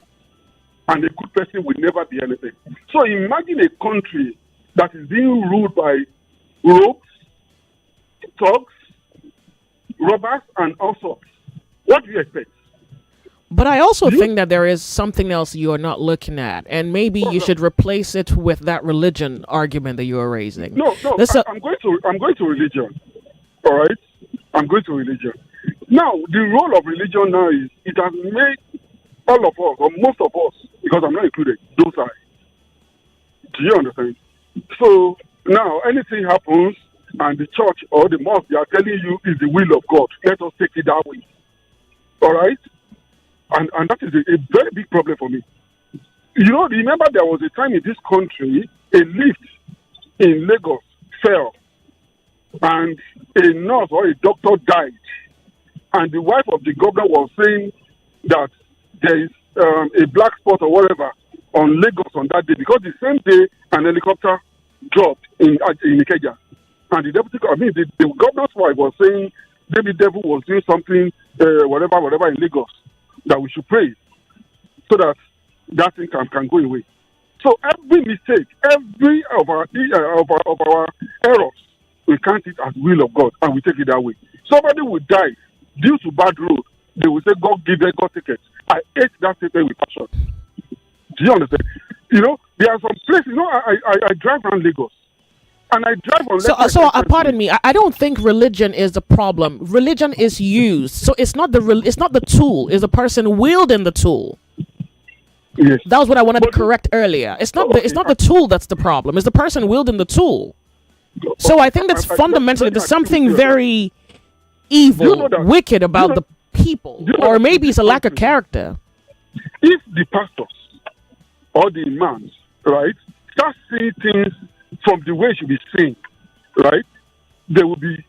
M: And a good person will never be anything. So imagine a country that is being ruled by rogues, thugs, robbers, and all sorts. What do you expect?
A: But I also think that there is something else you are not looking at, and maybe you should replace it with that religion argument that you are raising.
M: No, I'm going to religion. All right, I'm going to religion. Now, the role of religion now is it has made all of us, or most of us, because I'm not included, those are. Do you understand? So now anything happens and the church or the mosque they are telling you is the will of God. Let us take it that way. All right? And that is a very big problem for me. You know, remember there was a time in this country a lift in Lagos fell and a nurse or a doctor died. And the wife of the governor was saying that there is a black spot or whatever on Lagos on that day because the same day an helicopter dropped in Ikeja. And the deputy, the governor's wife was saying maybe devil was doing something, whatever in Lagos, that we should pray so that that thing can go away. So every mistake, every of our errors, we count it as will of God and we take it that way. Somebody will die due to bad road. They will say, God give them God tickets. I ate that ticket with passion. Do you understand? You know, there are some places, you know, I drive around Lagos. And I drive on
A: pardon me. I don't think religion is the problem. Religion is used, so it's not the tool. It's the person wielding the tool.
M: Yes.
A: That was what I wanted to correct earlier. It's not the tool that's the problem. It's the person wielding the tool. So I think that's fundamentally there's something very evil, wicked about the people, or maybe it's a lack of character.
M: If the pastors or the imams, right, start seeing things from the way it should be seen, right, there will be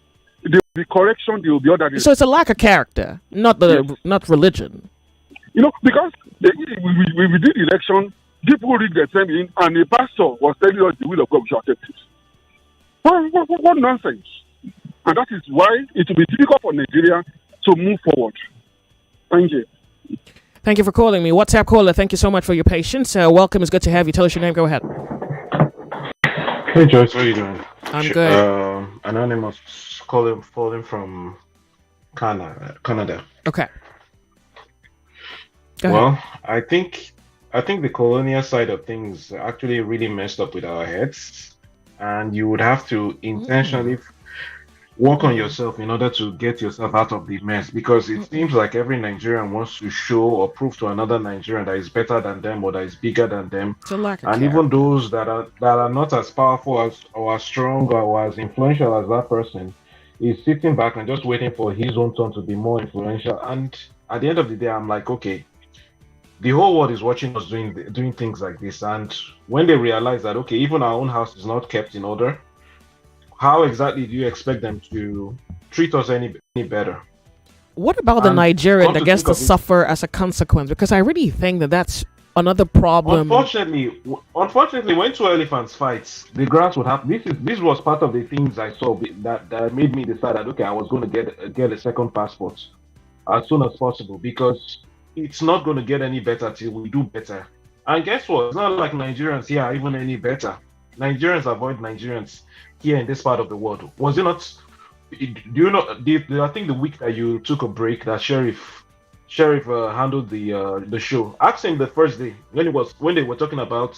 M: correction, there will be other.
A: So it's a lack of character, not religion.
M: You know, because we did election, people read the same in, and the pastor was telling us the will of God, we shall accept it. What nonsense! And that is why it will be difficult for Nigeria to move forward. Thank you.
A: Thank you for calling me. WhatsApp caller, thank you so much for your patience. Welcome, it's good to have you. Tell us your name, go ahead.
N: Hey Joyce, how are you doing?
A: I'm good.
N: Anonymous calling from Canada.
A: Okay. Go ahead.
N: Well, I think the colonial side of things actually really messed up with our heads, and you would have to intentionally work on yourself in order to get yourself out of the mess, because it seems like every Nigerian wants to show or prove to another Nigerian that is better than them or that is bigger than them. And even those that are not as powerful as or as strong or as influential as that person is sitting back and just waiting for his own turn to be more influential. And at the end of the day, I'm like, okay, the whole world is watching us doing things like this, and when they realize that, okay, even our own house is not kept in order, how exactly do you expect them to treat us any better?
A: What about the Nigerian that gets to suffer as a consequence? Because I really think that's another problem.
N: Unfortunately, when two elephants fight, the grass would happen. This was part of the things I saw that made me decide that, okay, I was going to get a second passport as soon as possible, because it's not going to get any better till we do better. And guess what? It's not like Nigerians here are even any better. Nigerians avoid Nigerians here in this part of the world. Was it not? Do you know? I think the week that you took a break, that Sheriff handled the show. Ask him the first day when they were talking about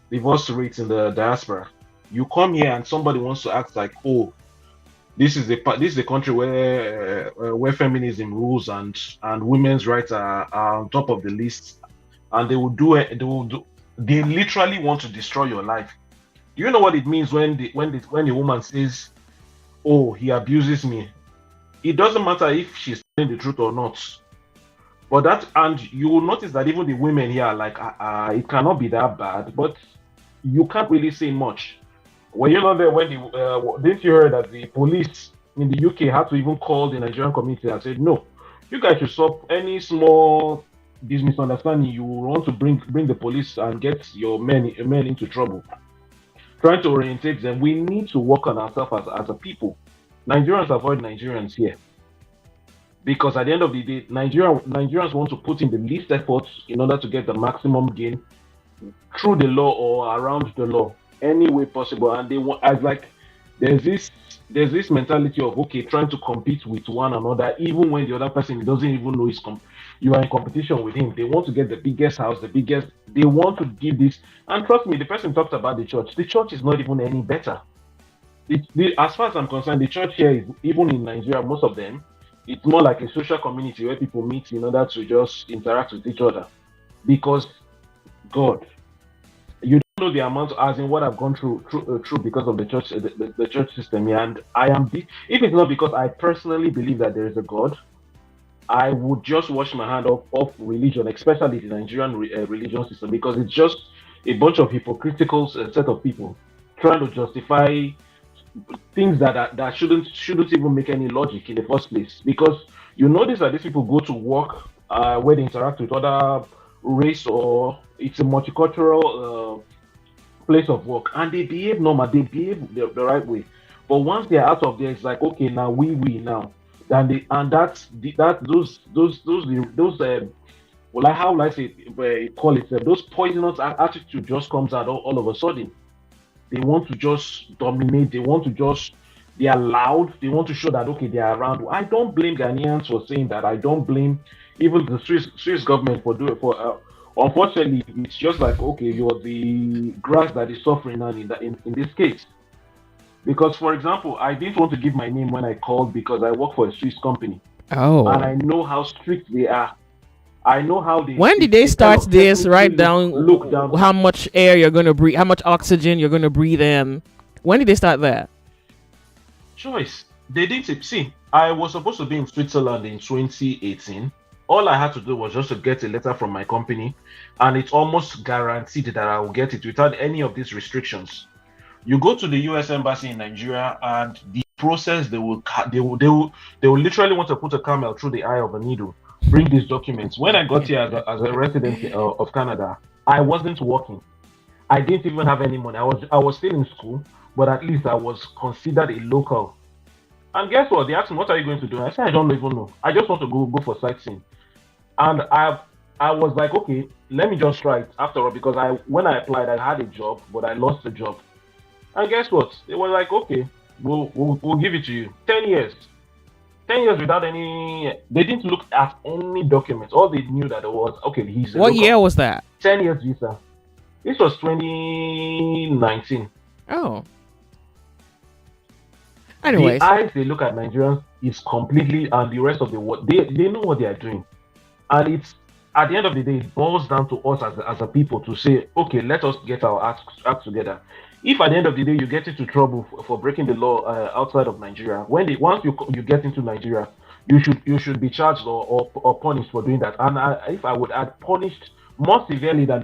N: divorce rates in the diaspora. You come here and somebody wants to act like, oh, this is a country where feminism rules and women's rights are on top of the list, and they literally want to destroy your life. Do you know what it means when the woman says, oh, he abuses me? It doesn't matter if she's telling the truth or not. But that, and you will notice that even the women here are like, it cannot be that bad, but you can't really say much. Were you not there when didn't you hear that the police in the UK had to even call the Nigerian community and said, no, you guys should stop any small misunderstanding. You want to bring the police and get your men into trouble. Trying to orientate them. We need to work on ourselves as a people. Nigerians avoid Nigerians here, because at the end of the day, Nigerians want to put in the least effort in order to get the maximum gain through the law or around the law, any way possible. And they want, as like, there's this mentality of, okay, trying to compete with one another, even when the other person doesn't even know you are in competition with him. They want to get the biggest house, they want to give this. And trust me, the person talked about the church. The church is not even any better. as far as I'm concerned, the church here is, even in Nigeria, most of them, it's more like a social community where people meet in order to just interact with each other. Because God, you don't know the amount, as in what I've gone through because of the church, the church system here. And if it's not because I personally believe that there is a God, I would just wash my hand off religion, especially the Nigerian religion system, because it's just a bunch of hypocritical set of people trying to justify things that shouldn't even make any logic in the first place. Because you notice that these people go to work where they interact with other race, or it's a multicultural place of work, and they behave normal, they behave the right way. But once they're out of there, it's like, okay, now we now. And that's those well, like, how will I say call it, those poisonous attitude just comes out all of a sudden. They want to just dominate. They want to just, they are loud. They want to show that, okay, they are around. I don't blame Ghanaians for saying that. I don't blame even the Swiss government for doing unfortunately, it's just like, okay, you're the grass that is suffering now in this case. Because, for example, I didn't want to give my name when I called because I work for a Swiss company.
A: Oh.
N: And I know how strict they are. I know how they.
A: When did they start this? Write down how much air you're going to breathe, how much oxygen you're going to breathe in. When did they start that?
N: Joyce, they didn't see. I was supposed to be in Switzerland in 2018. All I had to do was just to get a letter from my company, and it's almost guaranteed that I will get it without any of these restrictions. You go to the U.S. Embassy in Nigeria, and the process they will literally want to put a camel through the eye of a needle. Bring these documents. When I got here as a resident of Canada, I wasn't working. I didn't even have any money. I was still in school, but at least I was considered a local. And guess what? They asked me, "What are you going to do?" I said, "I don't even know. I just want to go for sightseeing." And I was like, okay, let me just try it after all, because when I applied, I had a job, but I lost the job. And guess what? They were like, okay, we'll give it to you. 10 years. 10 years without any. They didn't look at any documents. All they knew that it was, okay, he's.
A: What year was that?
N: 10 years visa. This was 2019.
A: Oh. Anyways.
N: The eyes they look at Nigerians is completely, and the rest of the world, they know what they are doing. And it's, at the end of the day, it boils down to us as a people to say, okay, let us get our act together. If at the end of the day you get into trouble for breaking the law outside of Nigeria, once you get into Nigeria, you should be charged or punished for doing that. And if I would add, punished more severely than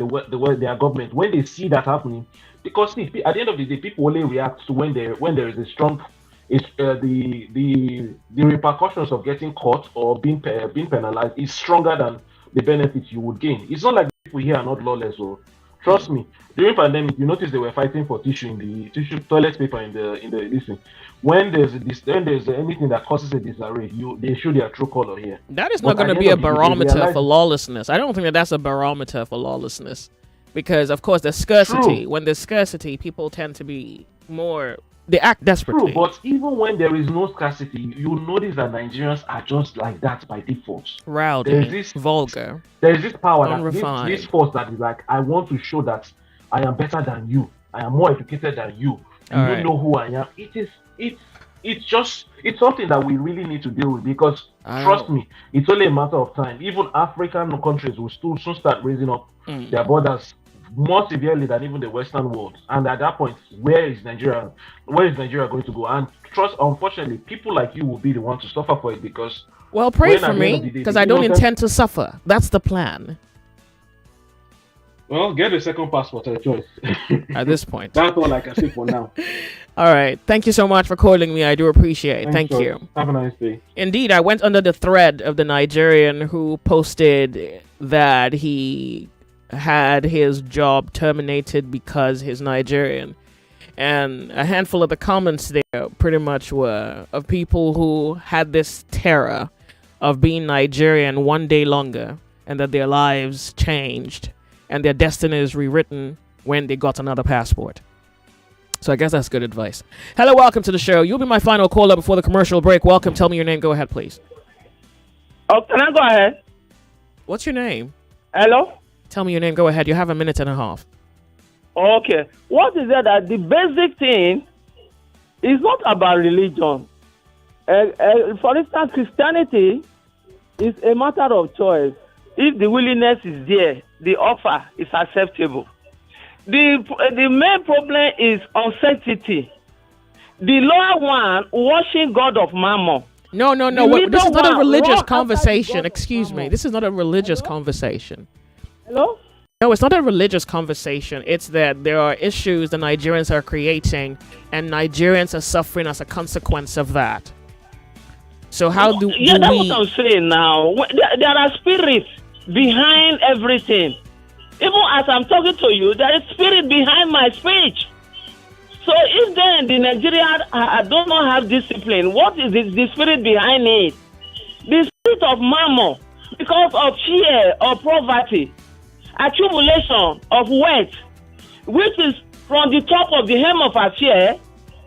N: their government when they see that happening, because see, at the end of the day, people only react to when there is a strong. It's the repercussions of getting caught or being penalized is stronger than the benefits you would gain. It's not like people here are not lawless. So trust me, during pandemic, you notice they were fighting for toilet paper in the listen. When there's anything that causes a disarray, they show their true color here.
A: That is not going to be a barometer for lawlessness. I don't think that's a barometer for lawlessness, because of course there's scarcity. True. When there's scarcity, people tend to be more. They act desperately.
N: True, but even when there is no scarcity, you notice that Nigerians are just like that by default.
A: Rowdy, vulgar.
N: There's this power,
A: unrefined.
N: This force that is like, I want to show that I am better than you. I am more educated than you. You don't know who I am. It's something that we really need to deal with, because trust me, it's only a matter of time. Even African countries will soon start raising up their borders more severely than even the Western world. And at that point, where is Nigeria going to go? And unfortunately, people like you will be the one to suffer for it, because
A: well, pray for me, because I don't intend to suffer. That's the plan.
N: Well, get a second passport at choice.
A: At this point.
N: That's all I can say for now.
A: All right. Thank you so much for calling me. I do appreciate it. Thank you.
N: Have a nice day.
A: Indeed, I went under the thread of the Nigerian who posted that he had his job terminated because he's Nigerian. And a handful of the comments there pretty much were of people who had this terror of being Nigerian one day longer, and that their lives changed and their destiny is rewritten when they got another passport. So I guess that's good advice. Hello, welcome to the show. You'll be my final caller before the commercial break. Welcome. Tell me your name. Go ahead, please.
O: Oh, can I go ahead?
A: What's your name?
O: Hello?
A: Tell me your name. Go ahead. You have a minute and a half.
O: Okay. What is it that the basic thing It's not about religion. For instance, Christianity is a matter of choice. If the willingness is there, the offer is acceptable. The main problem is uncertainty. The lower one worshiping God of Mammon.
A: No. This is not a religious conversation. Excuse me. This is not a religious conversation.
O: Hello?
A: No, it's not a religious conversation. It's that there are issues the Nigerians are creating, and Nigerians are suffering as a consequence of that. So how do
O: that's
A: we...
O: what I'm saying now. There are spirits behind everything. Even as I'm talking to you, there is spirit behind my speech. So if then the Nigerians do not have discipline, what is the spirit behind it? The spirit of mammon, because of fear or poverty, accumulation of wealth, which is from the top of the hem of our fear.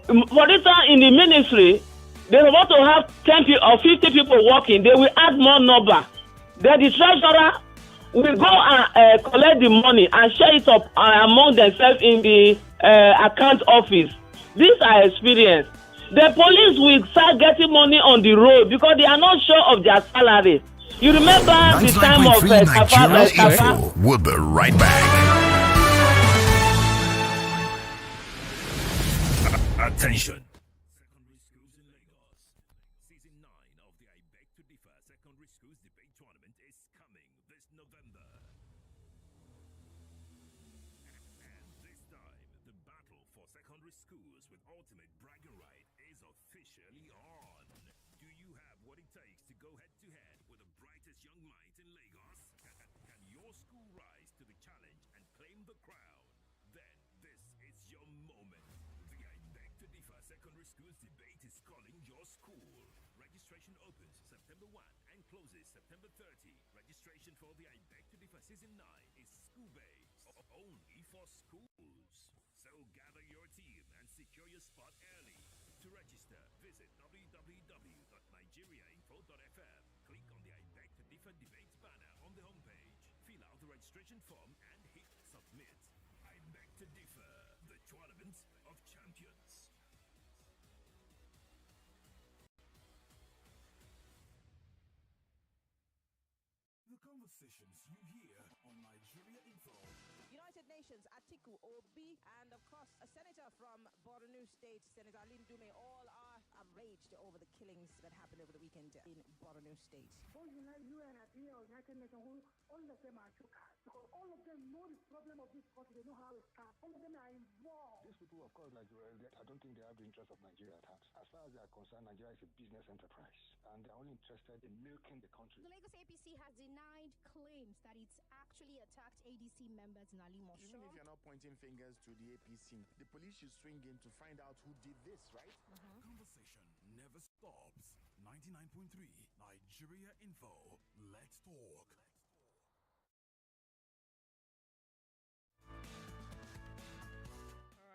O: For instance, in the ministry, they want to have 10 or 50 people working. They will add more number. Then the treasurer will go and collect the money and share it up among themselves in the account office. These are experience. The police will start getting money on the road because they are not sure of their salary. You remember the time of
P: Nigeria Info. We'll be right back. Attention.
D: Conversations you hear on Nigeria Info.
I: United Nations, Atiku Obi, and of course, a senator from Borno State, Senator Lindume, all are outraged over the killings that happened over the weekend in Borno State.
Q: Both UN and United Nations, all of them are chokers. Because all of them know the problem of this country. They know how it starts. All of them are involved.
R: These people, of course, Nigeria, I don't think they have the interest of Nigeria at heart. As far as they are concerned, Nigeria is a business enterprise, and they're only interested in milking the country.
J: The Lagos APC has denied claims that it's actually attacked ADC members in Alimosho.
S: Even if you're not pointing fingers to the APC, the police should swing in to find out who did this, right?
D: Conversation never stops. 99.3 Nigeria Info. Let's talk.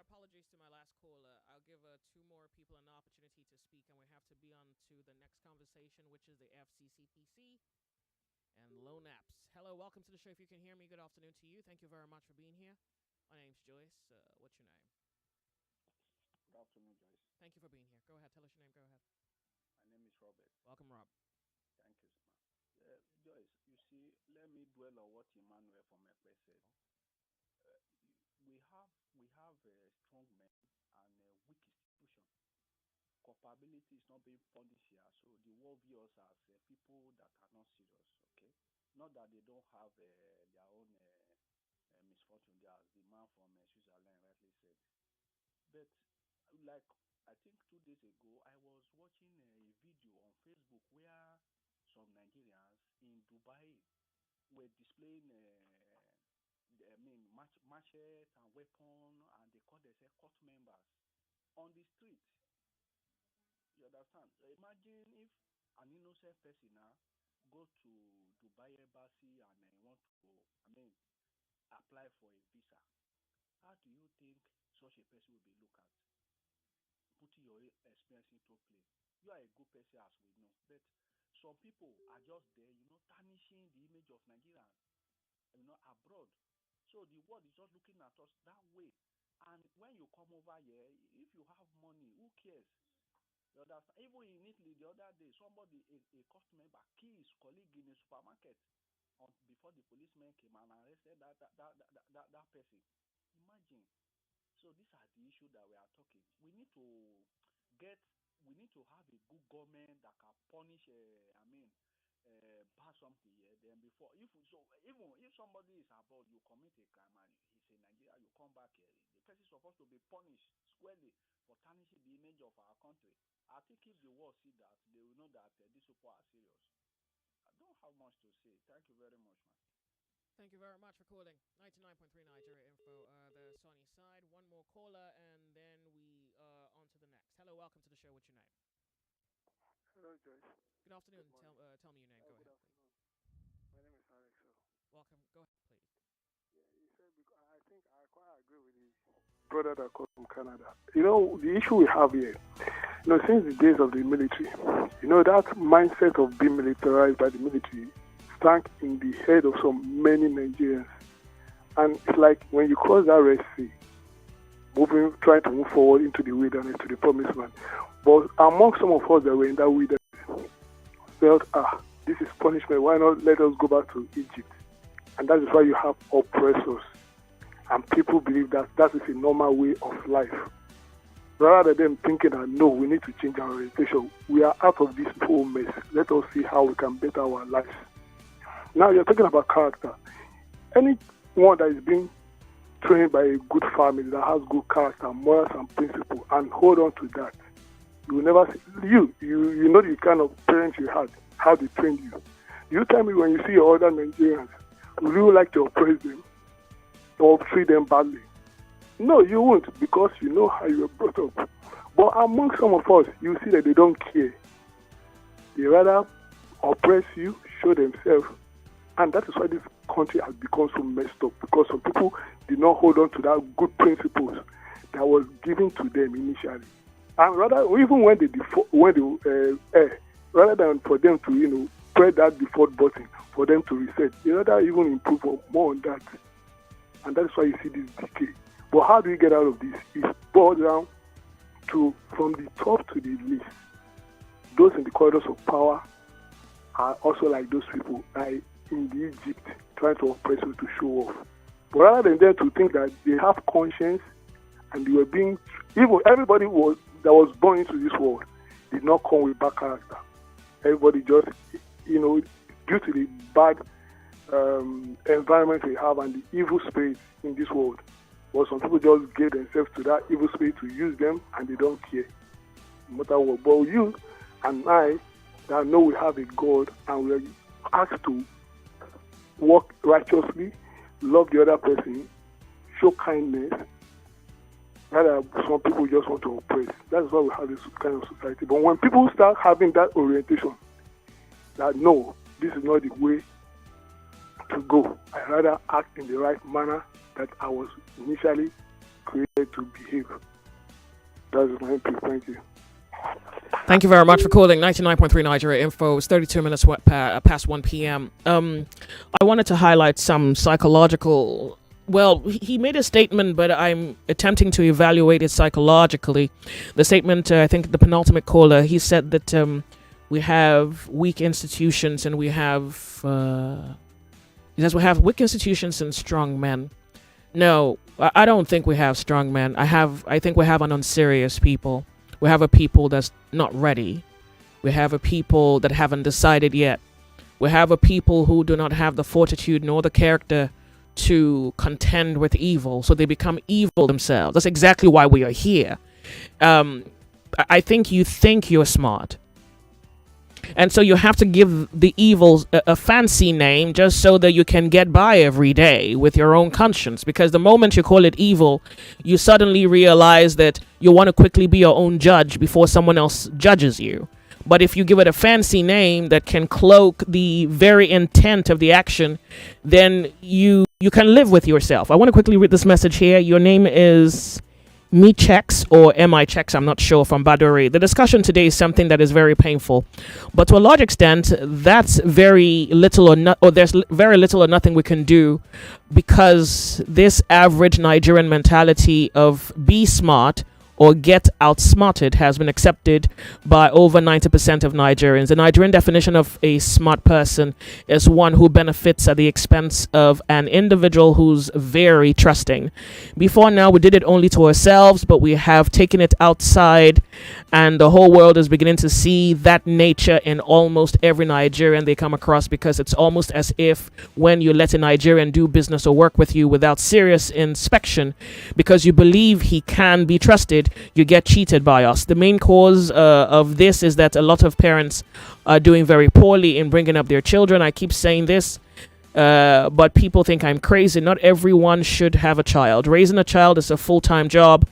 A: Apologies to my last caller. I'll give two more people an opportunity to speak, and we have to be on to the next conversation, which is the FCCPC and loan apps. Hello, welcome to the show. If you can hear me, good afternoon to you. Thank you very much for being here. My name's Joyce. What's your name?
T: Good afternoon, Joyce.
A: Thank you for being here. Go ahead. Tell us your name. Go ahead.
T: My name is Robert.
A: Welcome, Rob.
T: Thank you, sir. Joyce, you see, let me dwell on what Emmanuel from Ekpe said. We have strong men and weak institution. Culpability is not being punished here, so the world views us as people that are not serious. Okay, not that they don't have their own misfortune. There, as the man from Switzerland rightly said. But like I think 2 days ago, I was watching a video on Facebook where some Nigerians in Dubai were displaying. Machete and weapon, and they call themselves court members on the street. You understand? Imagine if an innocent person now go to Dubai embassy and want to, apply for a visa. How do you think such a person will be looked at? Putting your experience into play. You are a good person, as we know, but some people are just there, tarnishing the image of Nigeria, abroad. So the world is just looking at us that way. And when you come over here, if you have money, who shares. You understand? Even in Italy the other day, somebody, a customer member, killed his colleague in a supermarket before the policeman came and arrested that person. Imagine. So these are the issues that we are talking. Get, we need to have a good government that can punish. Pass something here. Then before, even if somebody is abroad, you commit a crime and he's in Nigeria, you come back here. The person is supposed to be punished squarely for tarnishing the image of our country. I think if the world see that, they will know that these people are serious. I don't have much to say. Thank you very much, man.
A: Thank you very much for calling. 99.3 Nigeria Info, the sunny side. One more caller, and then we on to the next. Hello, welcome to the show. What's your name?
Q: Hello, Joyce.
A: Good afternoon. Tell me your name. Go
Q: Good
A: ahead,
Q: afternoon.
A: please.
Q: My name is Alex.
A: Welcome. Go ahead, please.
Q: Yeah, you said, because I think I quite agree with the brother that called from Canada. You know, the issue we have here, since the days of the military, that mindset of being militarized by the military stank in the head of so many Nigerians. And it's like when you cross that Red Sea, trying to move forward into the wilderness to the promised land. But among some of us that were in that wilderness, felt, this is punishment. Why not let us go back to Egypt? And that is why you have oppressors. And people believe that that is a normal way of life. Rather than thinking that, no, we need to change our orientation. We are out of this whole mess. Let us see how we can better our lives. Now you're talking about character. Anyone that is being trained by a good family that has good character, morals and principles, and hold on to that, you will never see, you know the kind of parents you had, how they trained you. You tell me, when you see your other Nigerians, will you like to oppress them or treat them badly? No, you won't, because you know how you were brought up. But among some of us, you see that they don't care. They rather oppress you, show themselves. And that is why this country has become so messed up, because some people did not hold on to that good principles that was given to them initially. And rather, even when they rather than for them to, press that default button for them to reset, they rather even improve more on that. And that's why you see this decay. But how do we get out of this? It's boiled down to, from the top to the least. Those in the corridors of power are also like those people like in the Egypt trying to oppress you to show off. But rather than them to think that they have conscience and they were being, even everybody that was born into this world did not come with bad character. Everybody just, due to the bad environment we have and the evil spirit in this world. But some people just give themselves to that evil spirit to use them, and they don't care. No matter what. But you and I that know we have a God and we are asked to walk righteously, love the other person, show kindness. Rather, some people just want to oppress. That's why we have this kind of society. But when people start having that orientation, that no, this is not the way to go, I rather act in the right manner that I was initially created to behave. That is my input. Thank you.
A: Thank you very much for calling 99.3 Nigeria Info. It's 32 minutes past 1 p.m. I wanted to highlight some psychological... Well, he made a statement, but I'm attempting to evaluate it psychologically. The statement, I think the penultimate caller, he said that we have weak institutions and we have... he says we have weak institutions and strong men. No, I don't think we have strong men. I think we have an unserious people. We have a people that's not ready. We have a people that haven't decided yet. We have a people who do not have the fortitude nor the character to contend with evil, so they become evil themselves. That's exactly why we are here. I think you're smart. And so you have to give the evils a fancy name just so that you can get by every day with your own conscience. Because the moment you call it evil, you suddenly realize that you want to quickly be your own judge before someone else judges you. But if you give it a fancy name that can cloak the very intent of the action, then you can live with yourself. I want to quickly read this message here. Your name is... Me checks or MI checks, I'm not sure, from Badore. The discussion today is something that is very painful, but to a large extent, that's very little or there's very little or nothing we can do, because this average Nigerian mentality of be smart or get outsmarted has been accepted by over 90% of Nigerians. The Nigerian definition of a smart person is one who benefits at the expense of an individual who's very trusting. Before now, we did it only to ourselves, but we have taken it outside, and the whole world is beginning to see that nature in almost every Nigerian they come across, because it's almost as if when you let a Nigerian do business or work with you without serious inspection, because you believe he can be trusted, you get cheated by us. The main cause of this is that a lot of parents are doing very poorly in bringing up their children. I keep saying this, but people think I'm crazy. Not everyone should have a child. Raising a child is a full-time job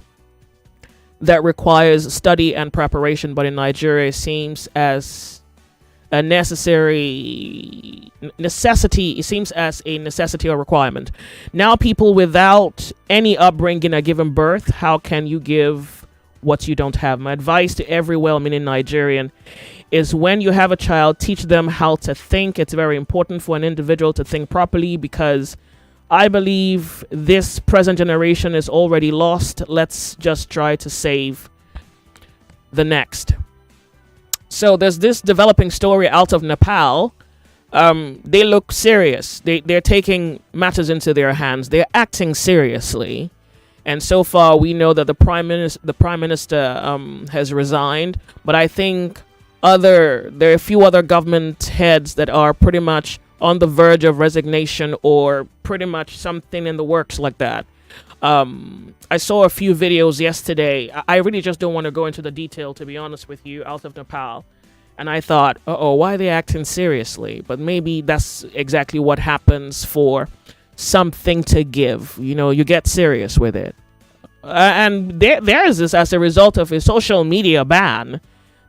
A: that requires study and preparation, but in Nigeria it seems as a necessity. It seems as a necessity or requirement. Now people without any upbringing are given birth. How can you give what you don't have? My advice to every well-meaning Nigerian is, when you have a child, teach them how to think. It's very important for an individual to think properly, because I believe this present generation is already lost. Let's just try to save the next. So there's this developing story out of Nepal. They look serious. They're taking matters into their hands. They're acting seriously. And so far, we know that the prime minister has resigned. But I think there are a few other government heads that are pretty much on the verge of resignation, or pretty much something in the works like that. I saw a few videos yesterday. I really just don't want to go into the detail, to be honest with you, out of Nepal. And I thought, why are they acting seriously? But maybe that's exactly what happens for something to give. You know, you get serious with it. And there is this as a result of a social media ban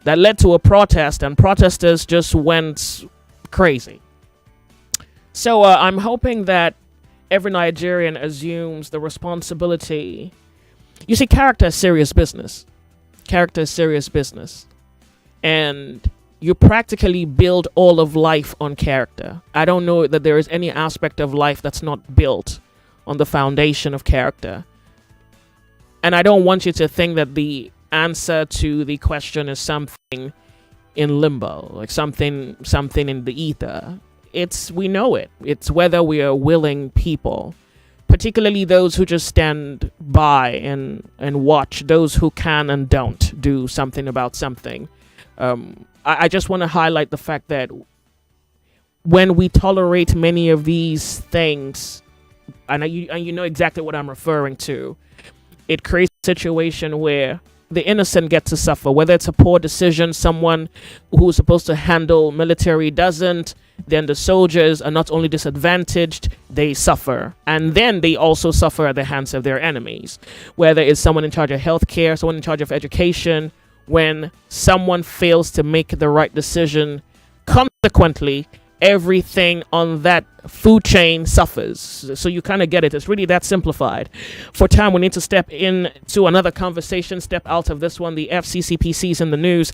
A: that led to a protest, and protesters just went crazy. So I'm hoping that every Nigerian assumes the responsibility. You see, character is serious business. Character is serious business. And you practically build all of life on character. I don't know that there is any aspect of life that's not built on the foundation of character. And I don't want you to think that the answer to the question is something in limbo, like something in the ether. We know it. It's whether we are willing people, particularly those who just stand by and watch, those who can and don't do something about something. I just want to highlight the fact that when we tolerate many of these things, and you know exactly what I'm referring to, it creates a situation where the innocent get to suffer, whether it's a poor decision, someone who's supposed to handle military doesn't, then the soldiers are not only disadvantaged, they suffer. And then they also suffer at the hands of their enemies, whether it's someone in charge of healthcare, someone in charge of education. When someone fails to make the right decision, consequently, everything on that food chain suffers. So you kind of get it. It's really that simplified. For time, we need to step into another conversation, step out of this one. The FCCPC is in the news.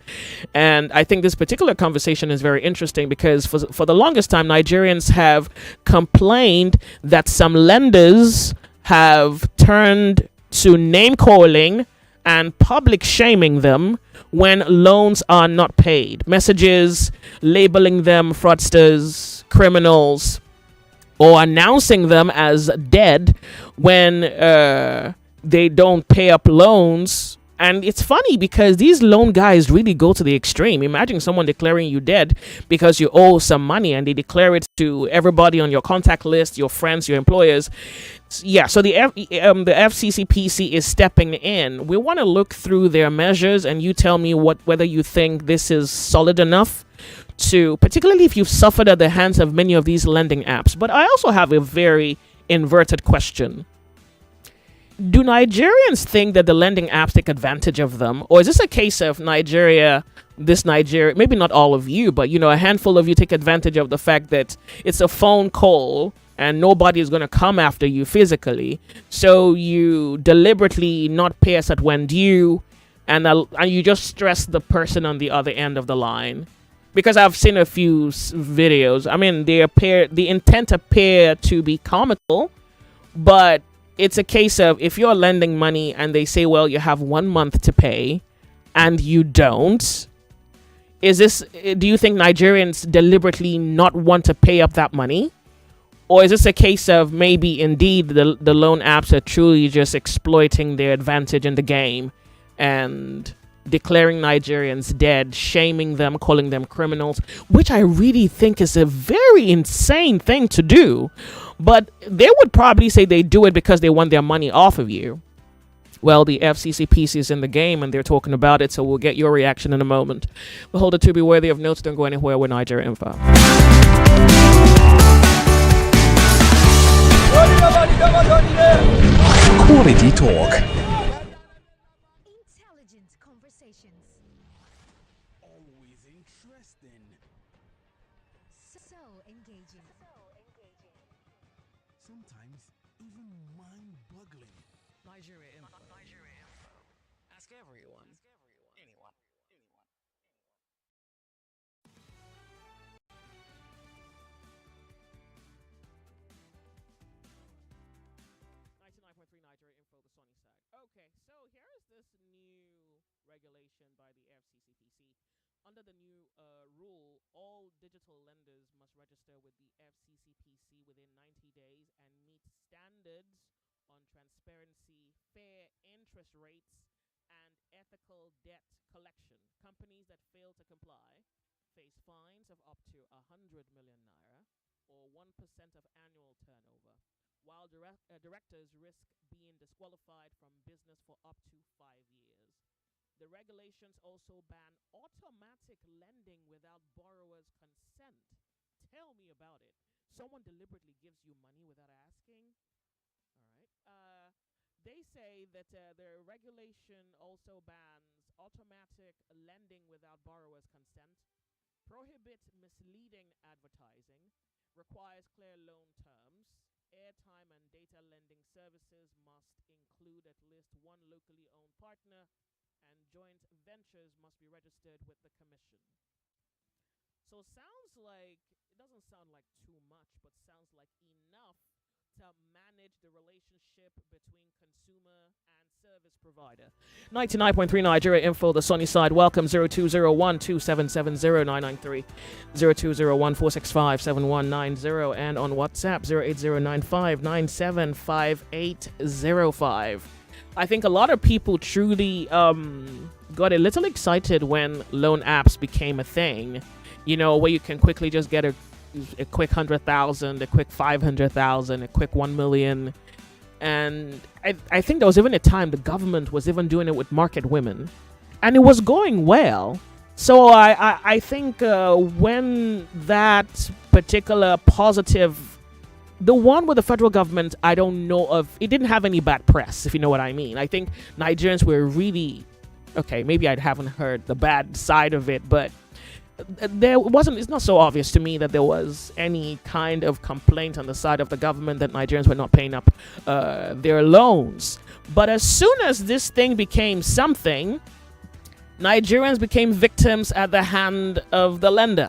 A: And I think this particular conversation is very interesting, because for the longest time, Nigerians have complained that some lenders have turned to name calling and public shaming them when loans are not paid. Messages labeling them fraudsters, criminals, or announcing them as dead when they don't pay up loans. And it's funny because these loan guys really go to the extreme. Imagine someone declaring you dead because you owe some money, and they declare it to everybody on your contact list, your friends, your employers. Yeah, so the FCCPC is stepping in. We want to look through their measures, and you tell me whether you think this is solid enough to, particularly if you've suffered at the hands of many of these lending apps. But I also have a very inverted question. Do Nigerians think that the lending apps take advantage of them? Or is this a case of Nigeria, maybe not all of you, but a handful of you take advantage of the fact that it's a phone call and nobody is going to come after you physically. So you deliberately not pay us at when due, and you just stress the person on the other end of the line. Because I've seen a few videos. I mean, the intent appear to be comical, but it's a case of if you're lending money and they say, well, you have 1 month to pay and you don't, do you think Nigerians deliberately not want to pay up that money? Or is this a case of maybe indeed the loan apps are truly just exploiting their advantage in the game and declaring Nigerians dead, shaming them, calling them criminals, which I really think is a very insane thing to do. But they would probably say they do it because they want their money off of you. Well, the FCCPC is in the game and they're talking about it, so we'll get your reaction in a moment. We'll hold it to be worthy of notes. Don't go anywhere with Nigeria Info.
P: Quality talk.
J: Intelligent conversations.
S: Always interesting.
J: So engaging.
S: Sometimes even mind-boggling.
K: Nigeria Info. Ask everyone. Anyone.
A: 99.3 Nigeria Info, the sunny side. Okay, so here is this new regulation by the FCCPC. Under the new rule, all digital lenders must register with the FCCPC within 90 days and meet standards on transparency, fair interest rates, and ethical debt collection. Companies that fail to comply face fines of up to 100 million naira or 1% of annual turnover, while directors risk being disqualified from business for up to 5 years. The regulations also ban automatic lending without borrower's consent. Tell me about it. Someone deliberately gives you money without asking? All right. They say that the regulation also bans automatic lending without borrower's consent, prohibits misleading advertising, requires clear loan terms, airtime and data lending services must include at least one locally owned partner, and joint ventures must be registered with the commission. So sounds like, it doesn't sound like too much, but sounds like enough to manage the relationship between consumer and service provider. 99.3 Nigeria Info, the sunny side. Welcome. 0201-2770-993, 0201-465-7190, and on WhatsApp 08095975805. I think a lot of people truly got a little excited when loan apps became a thing, you know, where you can quickly just get a quick 100,000, a quick 500,000, a quick 1 million. And I think there was even a time the government was even doing it with market women, and it was going well. So I think when that particular positive, the one with the federal government, I don't know of, it didn't have any bad press, if you know what I mean. I think Nigerians were really, okay, maybe I haven't heard the bad side of it, but it's not so obvious to me that there was any kind of complaint on the side of the government that Nigerians were not paying up their loans. But as soon as this thing became something, Nigerians became victims at the hand of the lender.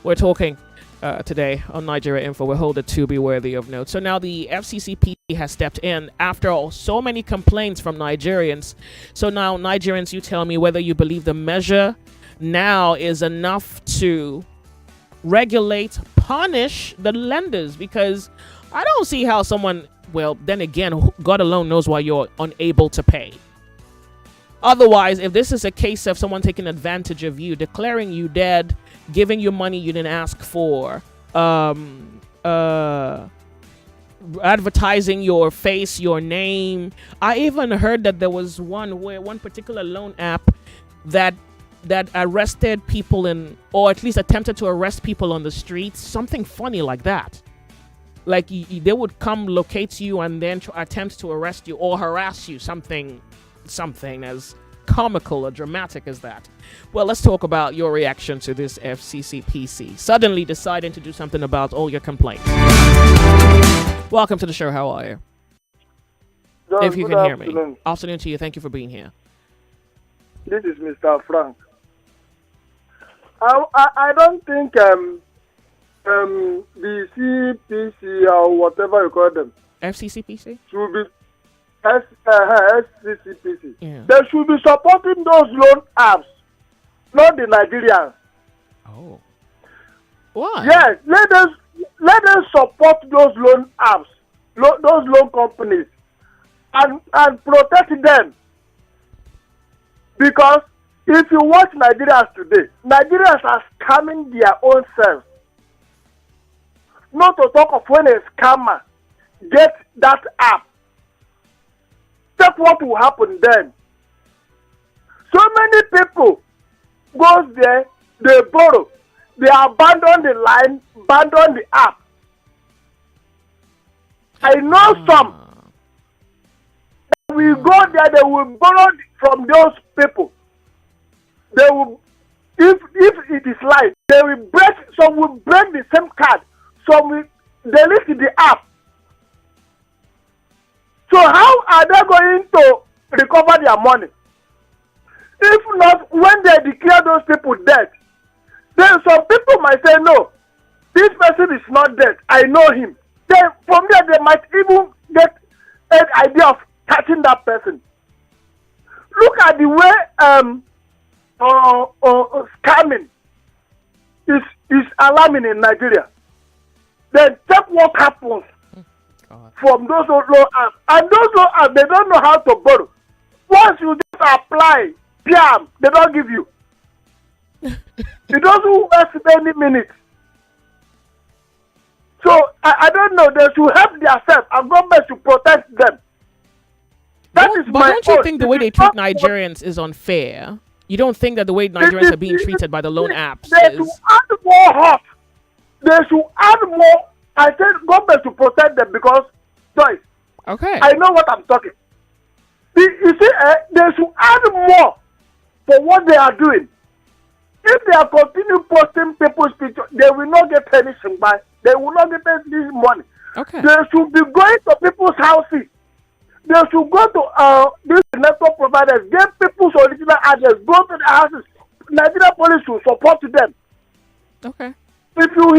A: We're talking today on Nigeria Info. We'll hold it to be worthy of note. So now the FCCP has stepped in after all so many complaints from Nigerians. So now Nigerians, you tell me whether you believe the measure now is enough to regulate, punish the lenders, because I don't see how someone, well, then again, God alone knows why you're unable to pay. Otherwise, if this is a case of someone taking advantage of you, declaring you dead, giving you money you didn't ask for, advertising your face, your name. I even heard that there was one particular loan app that arrested people or at least attempted to arrest people on the streets, something funny like that. Like they would come locate you and then attempt to arrest you or harass you, something as comical or dramatic as that. Well, let's talk about your reaction to this FCCPC suddenly deciding to do something about all your complaints. Welcome to the show. How are you?
U: John,
A: if you can hear
U: afternoon.
A: me. Afternoon to you. Thank you for being here.
U: This is Mr. Frank. I don't think the CPC or whatever you call them,
A: FCCPC,
U: should be SCCPC. Yeah. They should be supporting those loan apps, not the Nigerians.
A: Oh. Why?
U: Yes, let us support those loan apps, those loan companies, and protect them. Because if you watch Nigerians today, Nigerians are scamming their own selves. Not to talk of when a scammer gets that app. Check what will happen then. So many people goes there, they borrow, they abandon the line, abandon the app. I know some. We go there, they will borrow from those people. They will, if it is live, they will break. Some will break the same card. Some will delete the app. So how are they going to recover their money? If not, when they declare those people dead, then some people might say, no, this person is not dead. I know him. Then from there, they might even get an idea of catching that person. Look at the way scamming is alarming in Nigeria. Then check what happens from those low apps. And those low apps, they don't know how to borrow. Once you just apply, bam, they don't give you. It doesn't waste many minutes. So I don't know. They should help themselves and government should protect them.
A: But don't you think the way they treat Nigerians is unfair? You don't think that the way Nigerians are being treated by the loan apps
U: they should add more help. They should add more. I said government should protect them because, Joyce,
A: okay,
U: I know what I'm talking. You see, they should add more for what they are doing. If they are continue posting people's pictures, they will not get anything back. They will not get any money.
A: Okay.
U: They should be going to people's houses. They should go to these network providers, get people's original address, go to the houses. Nigeria police should support them.
A: Okay.
U: If you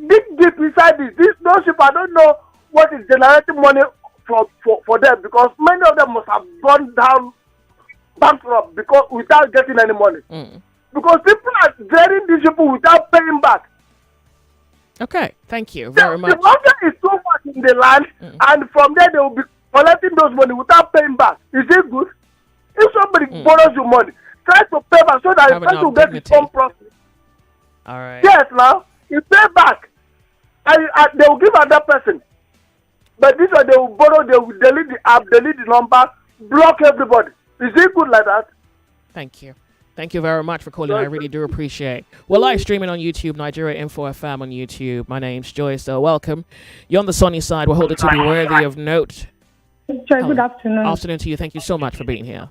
U: dig deep inside those people, I don't know what is generating money for them, because many of them must have gone down bankrupt because without getting any money. Because people are draining these people without paying back.
A: Okay, thank you very much.
U: The market is so much in the land, and from there they will be collecting those money without paying back. Is it good? If somebody borrows you money, try to pay back so that you try to get his own profit.
A: All right.
U: Yes, now you pay back, and they will give another person. But this one they will borrow, they will delete the app, delete the number, block everybody. Is it good like that?
A: Thank you. Thank you very much for calling. I really do appreciate. We're live streaming on YouTube, Nigeria Info FM on YouTube. My name's Joyce, so welcome. You're on the sunny side. We're holding to be worthy of note.
C: Good afternoon.
A: Afternoon to you. Thank you so much for being here.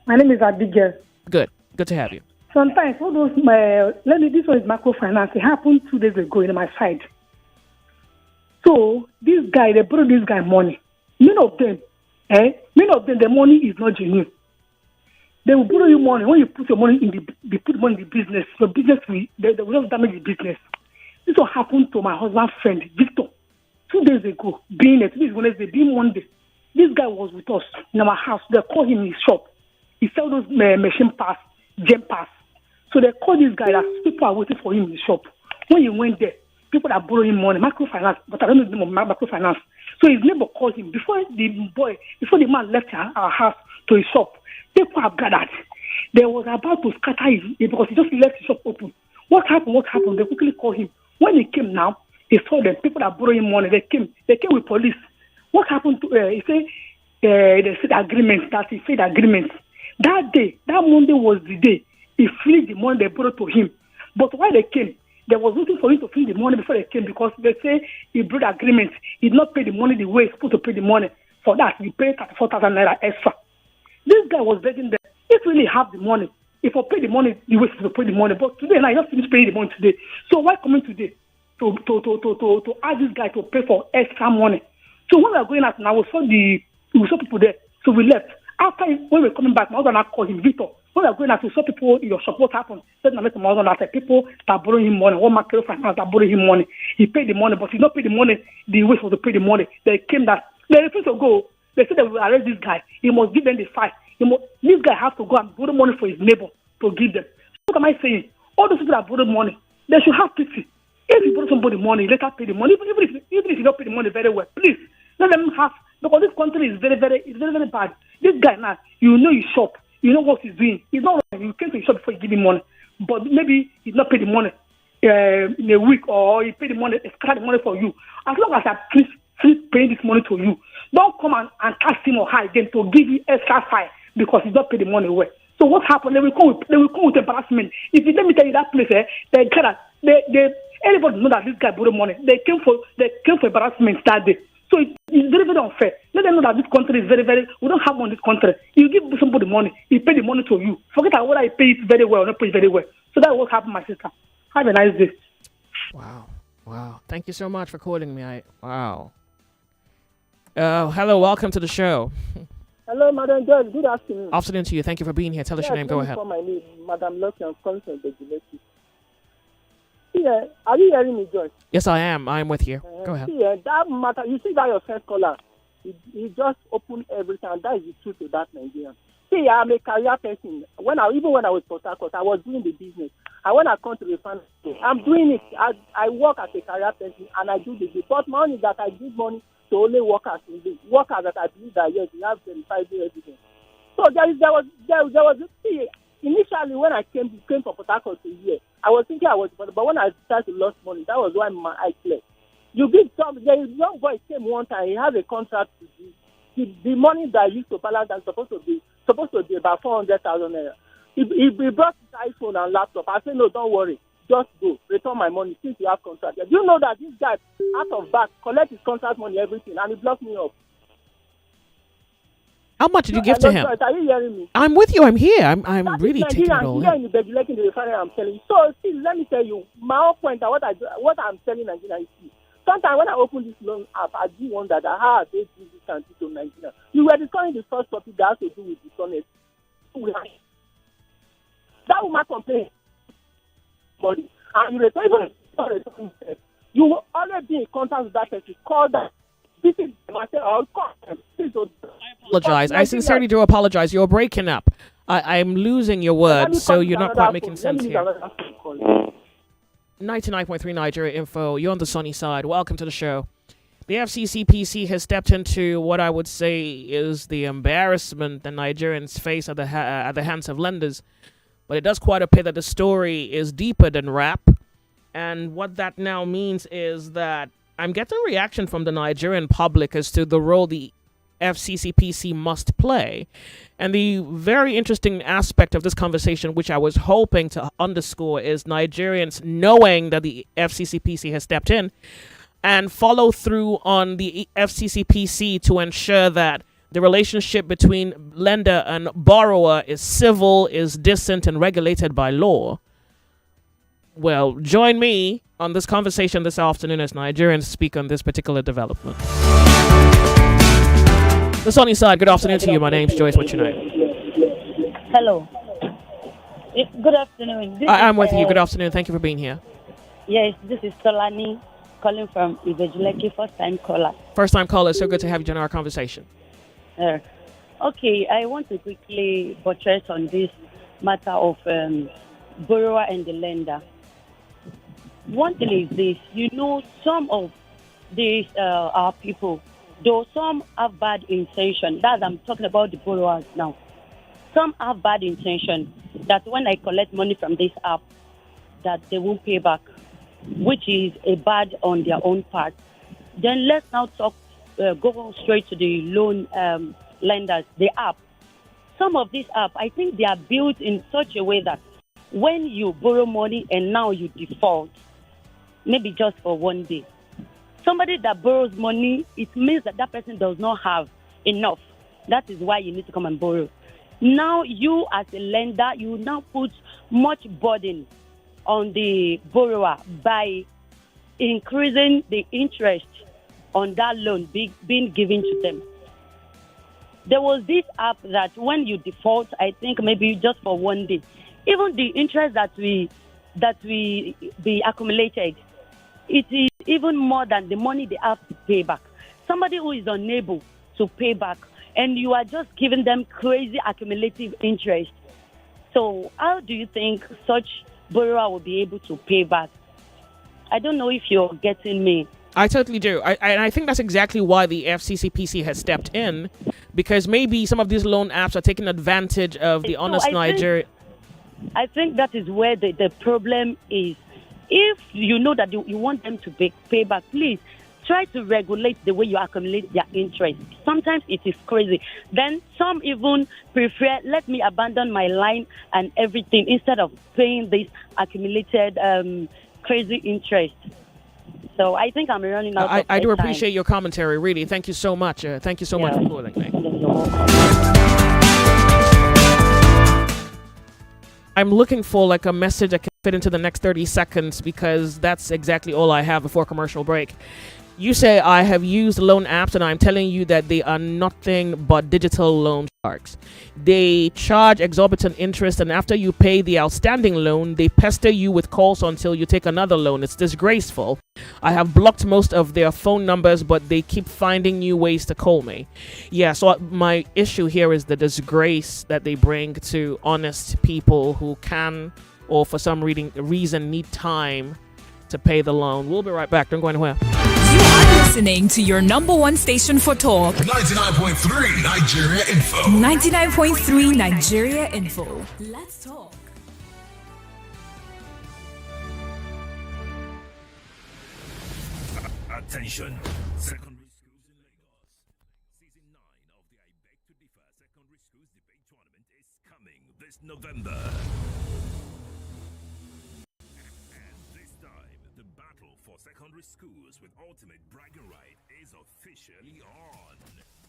C: My name is Abigail.
A: Good to have you.
C: Sometimes all those this one is microfinance. It happened 2 days ago in my side. So this guy, they borrow this guy money. Many of them, the money is not genuine. They will borrow you money. When you put your money in they put money in the business, your business they will not damage the business. This will happen to my husband's friend, Victor, 2 days ago. Being Wednesday, being Monday. This guy was with us in our house. They call him in his shop. He sells those machine pass, gem pass. So they call this guy that people are waiting for him in the shop. When he went there, people are borrowing money, microfinance, but I don't know the name of microfinance. So his neighbor called him before the man left our house to his shop. People have gathered. They was about to scatter his because he just left his shop open. What happened? They quickly called him. When he came now, he saw them. People are borrowing money. They came with police. What happened to he said they said agreement that he said agreement. That day, that Monday was the day he freed the money they borrowed to him. But while they came, they was looking for him to free the money before they came because they say he broke agreement. He did not pay the money the way he's supposed to pay the money. For that, he paid 34,000 naira extra. This guy was begging them, if we really have the money, if I pay the money, the way to pay the money. But today, I just finished paying the money today. So why coming today to ask this guy to pay for extra money? So when we were going out now, we saw people there. So we left. After when we were coming back, my husband called him, Victor. When we were going out, we saw people in your shop. What happened? Said my husband that people that borrowing him money. One market finance that borrowing him money. He paid the money, but he not paid the money the way to pay the money. They came that they refused to go. They say they will arrest this guy. He must give them the fine. This guy has to go and borrow money for his neighbor to give them. So what am I saying? All those people that borrow money, they should have pity. If you borrow somebody money, let her pay the money. Even if you don't pay the money very well, please let them have, because this country is very, very bad. This guy now, you know his shop, you know what he's doing. He's not wrong. You came to his shop before you give him money, but maybe he's not paid the money in a week, or he paid the money, scatter the money for you. As long as I please paying this money to you, don't come and tax him or her again to give you extra fine because he's not paid the money away. So what happened? They will come with embarrassment. If you let me tell you that place, everybody know that this guy borrowed money. They came for embarrassment that day. So it's very, very unfair. Let them know that this country is very, very. We don't have money in this country. You give somebody money, he pay the money to you. Forget about whether he pay it very well or not pay it very well. So that's what happened, my sister. Have a nice day.
A: Wow. Thank you so much for calling me. Wow. Hello, welcome to the show.
E: Hello, Madam Joyce. Good afternoon.
A: Afternoon to you. Thank you for being here. Tell us your name. Go ahead.
E: My name, Madam Lucky. I'm calling from the Yeah, are you hearing me, Joyce?
A: Yes, I am. I'm with you. Go ahead.
E: Yeah, that matter. You see that your first caller, he just opened everything, and that is the truth to that Nigerian. See, I'm a career person. Even when I was Port Harcourt, I was doing the business. And when I come to the family, I'm doing it. I work as a career person, and I do the business. But money that I give money to only workers that I believe that yes, we have verified evidence. So there was see, initially when I came from Port Harcourt to here, I was thinking but when I started to lose money, that was why my eyes cleared. There is young boy came one time. He has a contract to do. The money that I used to balance is supposed to be about 400,000 naira. He brought his iPhone and laptop. I said, no, don't worry. Just go. Return my money since you have contract. Do you know that this guy, out of back, collect his contract money, everything, and he blocked me up?
A: How much did you give to him?
E: Are you hearing me?
A: I'm with you. I'm here. I'm really taking it all
E: in. The Begilek in the refinery, I'm telling you. So, see, let me tell you, my own point, what I'm telling Nigeria is, sometimes when I open this loan app, I do wonder that how they do this country to Nigeria. You were discussing the first topic that has to do with dishonesty. That woman complained. And you will always be in contact with that person. Call that. This is myself.
A: I apologize. I sincerely do apologize. You're breaking up. I'm losing your words, so you're not quite making sense here. 99.3 Nigeria Info. You're on the sunny side. Welcome to the show. The FCCPC has stepped into what I would say is the embarrassment that Nigerians face at the hands of lenders. But it does quite appear that the story is deeper than rap. And what that now means is that I'm getting a reaction from the Nigerian public as to the role the FCCPC must play. And the very interesting aspect of this conversation, which I was hoping to underscore, is Nigerians knowing that the FCCPC has stepped in and follow through on the FCCPC to ensure that the relationship between lender and borrower is civil, is decent, and regulated by law. Well, join me on this conversation this afternoon as Nigerians speak on this particular development. The sunny side, good afternoon to you. My name's Joyce. What's your name?
V: Hello. Good afternoon.
A: I'm with you. Good afternoon. Thank you for being here.
V: Yes, this is Solani calling from Ibejuleki, first-time caller.
A: First-time caller. So good to have you join our conversation.
V: Okay, I want to quickly buttress on this matter of borrower and the lender. One thing is this, some of these our people, though some have bad intention, that I'm talking about the borrowers now. Some have bad intention that when I collect money from this app, that they won't pay back, which is a bad on their own part. Then let's now go straight to the loan lenders, the app. Some of these apps, I think they are built in such a way that when you borrow money and now you default, maybe just for one day, somebody that borrows money, it means that that person does not have enough. That is why you need to come and borrow. Now you as a lender, you now put much burden on the borrower by increasing the interest on that loan being given to them. There was this app that when you default, I think maybe just for one day, even the interest that we be accumulated, it is even more than the money they have to pay back. Somebody who is unable to pay back, and you are just giving them crazy accumulative interest. So how do you think such borrower will be able to pay back? I don't know if you're getting me.
A: I totally do. And I think that's exactly why the FCCPC has stepped in, because maybe some of these loan apps are taking advantage of the honest Nigerian.
V: I think that is where the problem is. If you know that you want them to pay back, please try to regulate the way you accumulate their interest. Sometimes it is crazy. Then some even prefer, let me abandon my line and everything instead of paying this accumulated crazy interest. So I think I'm running out of
A: I do
V: time.
A: appreciate your commentary, really. Thank you so much. Thank you so much for calling me. I'm looking for like a message that can fit into the next 30 seconds because that's exactly all I have before commercial break. You say I have used loan apps and I'm telling you that they are nothing but digital loan sharks. They charge exorbitant interest, and after you pay the outstanding loan, they pester you with calls until you take another loan. It's disgraceful. I have blocked most of their phone numbers, but they keep finding new ways to call me. Yeah, so my issue here is the disgrace that they bring to honest people who can, or for some reason need time to pay the loan. We'll be right back. Don't go anywhere.
F: You are listening to your number one station for talk.
P: 99.3 Nigeria Info.
F: 99.3 Nigeria Info. Let's talk.
P: Attention. Secondary schools in Lagos. Season 9 of the I Beg to Differ Secondary Schools Debate Tournament is coming this November. Secondary schools with ultimate bragging right is officially on.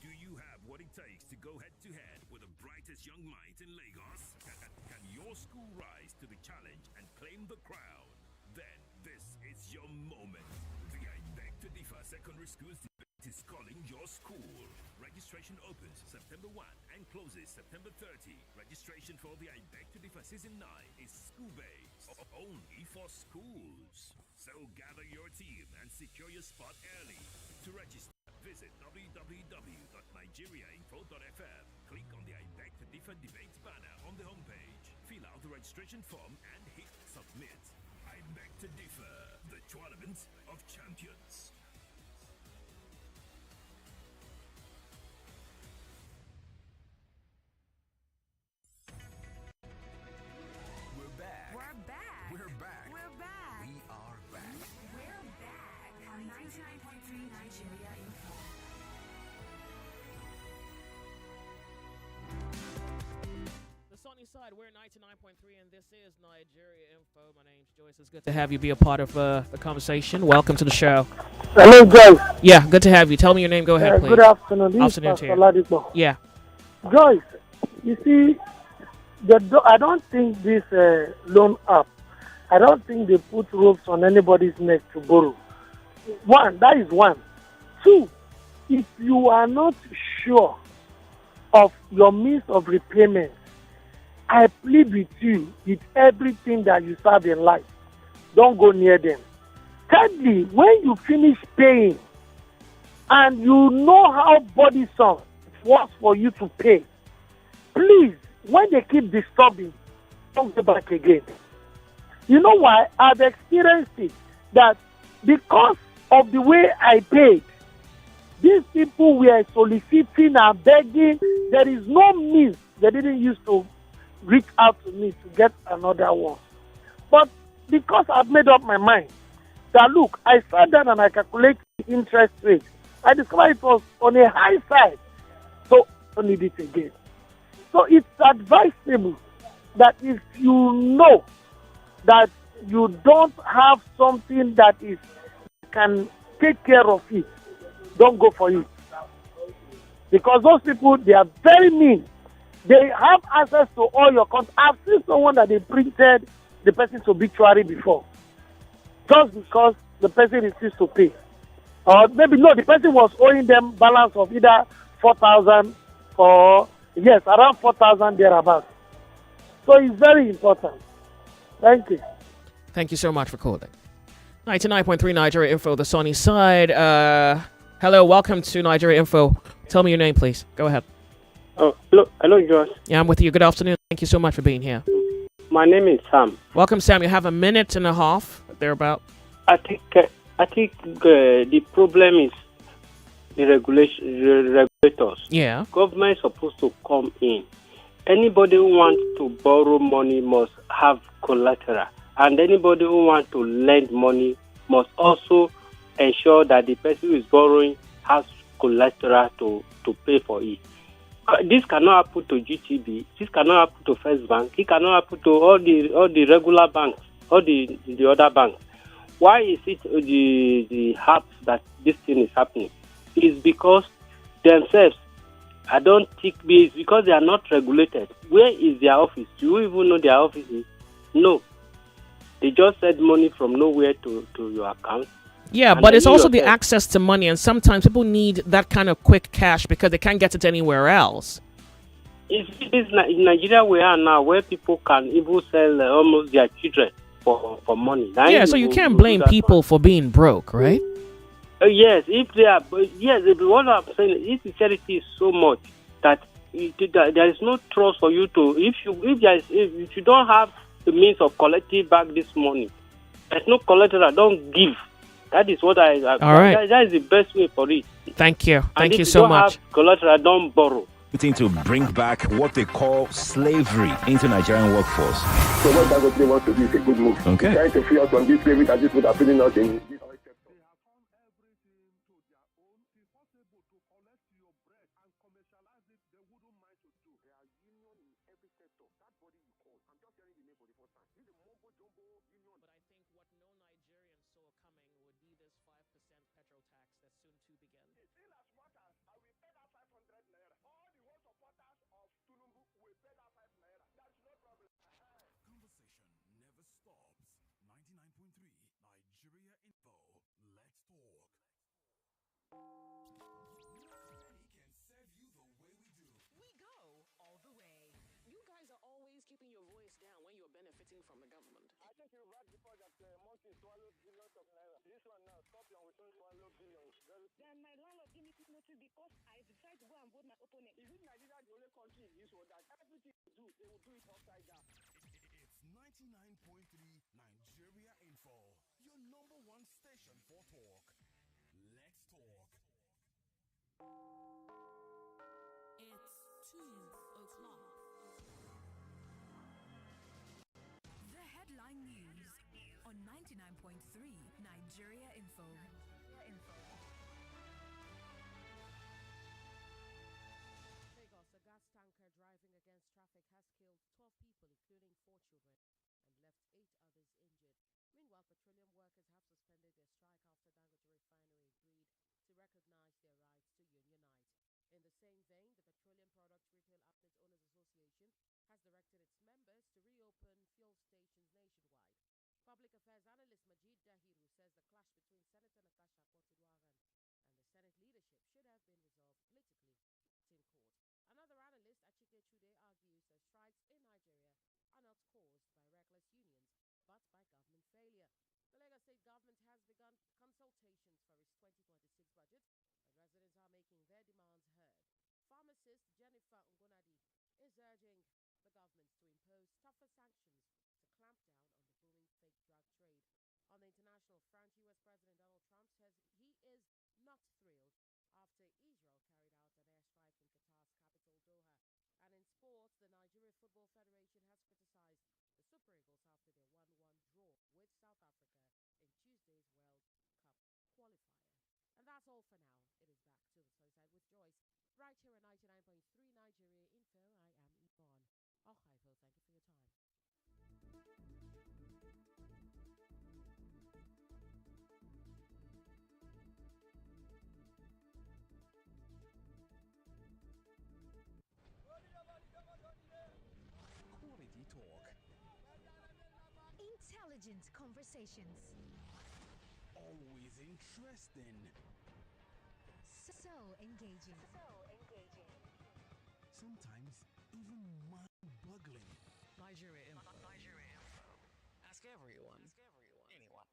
P: Do you have what it takes to go head to head with the brightest young minds in Lagos? Can your school rise to the challenge and claim the crown? Then this is your moment. The I Beg to Differ Secondary Schools Debate is calling your school. Registration opens September 1 and closes September 30. Registration for the I Beg to Differ Season 9 is school-based, only for schools. So gather your team and secure your spot early. To register, visit www.nigeriainfo.fm. Click on the I Beg to Differ Debates banner on the homepage. Fill out the registration form and hit submit. I Beg to Differ, the tournament of champions.
D: We're back.
F: We're back.
D: We're back.
F: We're back.
D: We are back.
F: We're back on 99.3 Nigeria Info.
A: The sunny side, we're 99.3, and this is Nigeria Info. My name's Joyce. It's good to have you be a part of the conversation. Welcome to the show.
U: Hello, Joyce.
A: Yeah, good to have you. Tell me your name. Go ahead, please.
U: Good afternoon. This
A: Afternoon
U: is
A: to
U: Pastor
A: you.
U: Ladipo.
A: Yeah.
U: Joyce, you see, I don't think this loan app, I don't think they put ropes on anybody's neck to borrow. One, that is one. Two, if you are not sure of your means of repayment, I plead with you with everything that you serve in life. Don't go near them. Thirdly, when you finish paying and you know how burdensome it was for you to pay, please, when they keep disturbing, don't go back again. You know why? I've experienced it, that because of the way I paid, these people were soliciting and begging. There is no means they didn't use to reach out to me to get another one. But because I've made up my mind that, look, I sat down and I calculate the interest rate, I discovered it was on a high side, so I don't need it again. So it's advisable that if you know that you don't have something that can take care of it, don't go for it. Because those people, they are very mean. They have access to all your accounts. I've seen someone that they printed the person's obituary before, just because the person refused to pay. Or maybe, no, the person was owing them balance of either 4,000 or, yes, around 4,000 thereabouts. So it's very important. Thank you.
A: Thank you so much for calling. 99.3 Nigeria Info, the sunny side. Hello, welcome to Nigeria Info. Tell me your name, please. Go ahead.
B: Oh, hello, Josh.
A: Yeah, I'm with you. Good afternoon. Thank you so much for being here.
B: My name is Sam.
A: Welcome, Sam. You have a minute and a half, thereabout.
B: I think the problem is the regulators.
A: Yeah.
B: Government is supposed to come in. Anybody who wants to borrow money must have collateral, and anybody who wants to lend money must also ensure that the person who is borrowing has collateral to pay for it. This cannot happen to GTB. This cannot happen to First Bank. It cannot happen to all the regular banks, all the other banks. Why is it the hubs that this thing is happening? It's because themselves. I don't think it's because they are not regulated. Where is their office? Do you even know their office is? No. They just send money from nowhere to your account.
A: Yeah, but it's also the access to money, and sometimes people need that kind of quick cash because they can't get it anywhere else.
B: It is in Nigeria we are now, where people can even sell almost their children for money.
A: Yeah, so you can't blame people for being broke, right?
B: Yes, if they are, yes, what I'm saying, insecurity is so much that there is no trust for you to. If you don't have the means of collecting back this money, there's no collateral. Don't give. That is what I.
A: All right.
B: That is the best way for it.
A: Thank you. Thank you
B: if
A: so
B: you don't
A: much.
B: have collateral, don't borrow.
P: To bring back what they call slavery into Nigerian workforce.
G: So what Dangote wants to do is a good move.
P: Okay.
G: He's trying to free us from this slavery that this would have been us in.
D: Never stops. 99.3 Nigeria Info. Let's talk. Can serve you the way we do.
K: We go all the way. You guys are always keeping your voice down when you're benefiting from the government.
U: I think you read before that monkey swallowed billions of naira. This one now, Scorpion will soon swallow billions.
J: Then my landlord gave me quick notice because I decided to go and vote my opponent.
U: Is it Nigeria the only country in this world that everything they do, they will do it upside down?
D: It's 99.3 Nigeria Info. Your number one station for talk. Let's talk.
F: It's 2 o'clock. The headline news on 99.3 Nigeria Info.
I: Lagos, a gas tanker driving against traffic has killed 12 people, including 4 children, and left 8 others injured. Meanwhile, petroleum workers have suspended their strike after Dangote Refinery agreed to recognize their rights to unionize. In the same vein, the Petroleum Products Retail Outlet Owners Association has directed its members to reopen fuel stations nationwide. Public Affairs Analyst Majid Dahiru says the clash between Senator Natasha Akpoti-Uduaghan and the Senate leadership should have been resolved politically, not in court. Another analyst, Achike Chude, argues that strikes in Nigeria are not caused by reckless unions, but by government failure. The Lagos State government has begun consultations for its 2026 budget, and residents are making their demands heard. Pharmacist Jennifer Ngonadi is urging the government to impose tougher sanctions to clamp down on the booming fake drug trade. On the international front, U.S. President Donald Trump says he is not thrilled after Israel carried out an airstrike in Qatar's capital, Doha. And in sports, the Nigeria Football Federation has criticized the Super Eagles after their 1-1 draw with South Africa in Tuesday's World Cup qualifier. And that's all for now. It is back to the sunny side with Joyce, right here at 99.3 Nigeria Info. I am Yvonne. Thank you for your time.
D: Quality talk.
J: Intelligent conversations.
D: Always interesting.
J: So engaging.
D: Sometimes even mind-boggling.
K: Nigeria Info. Ask everyone. Anyone.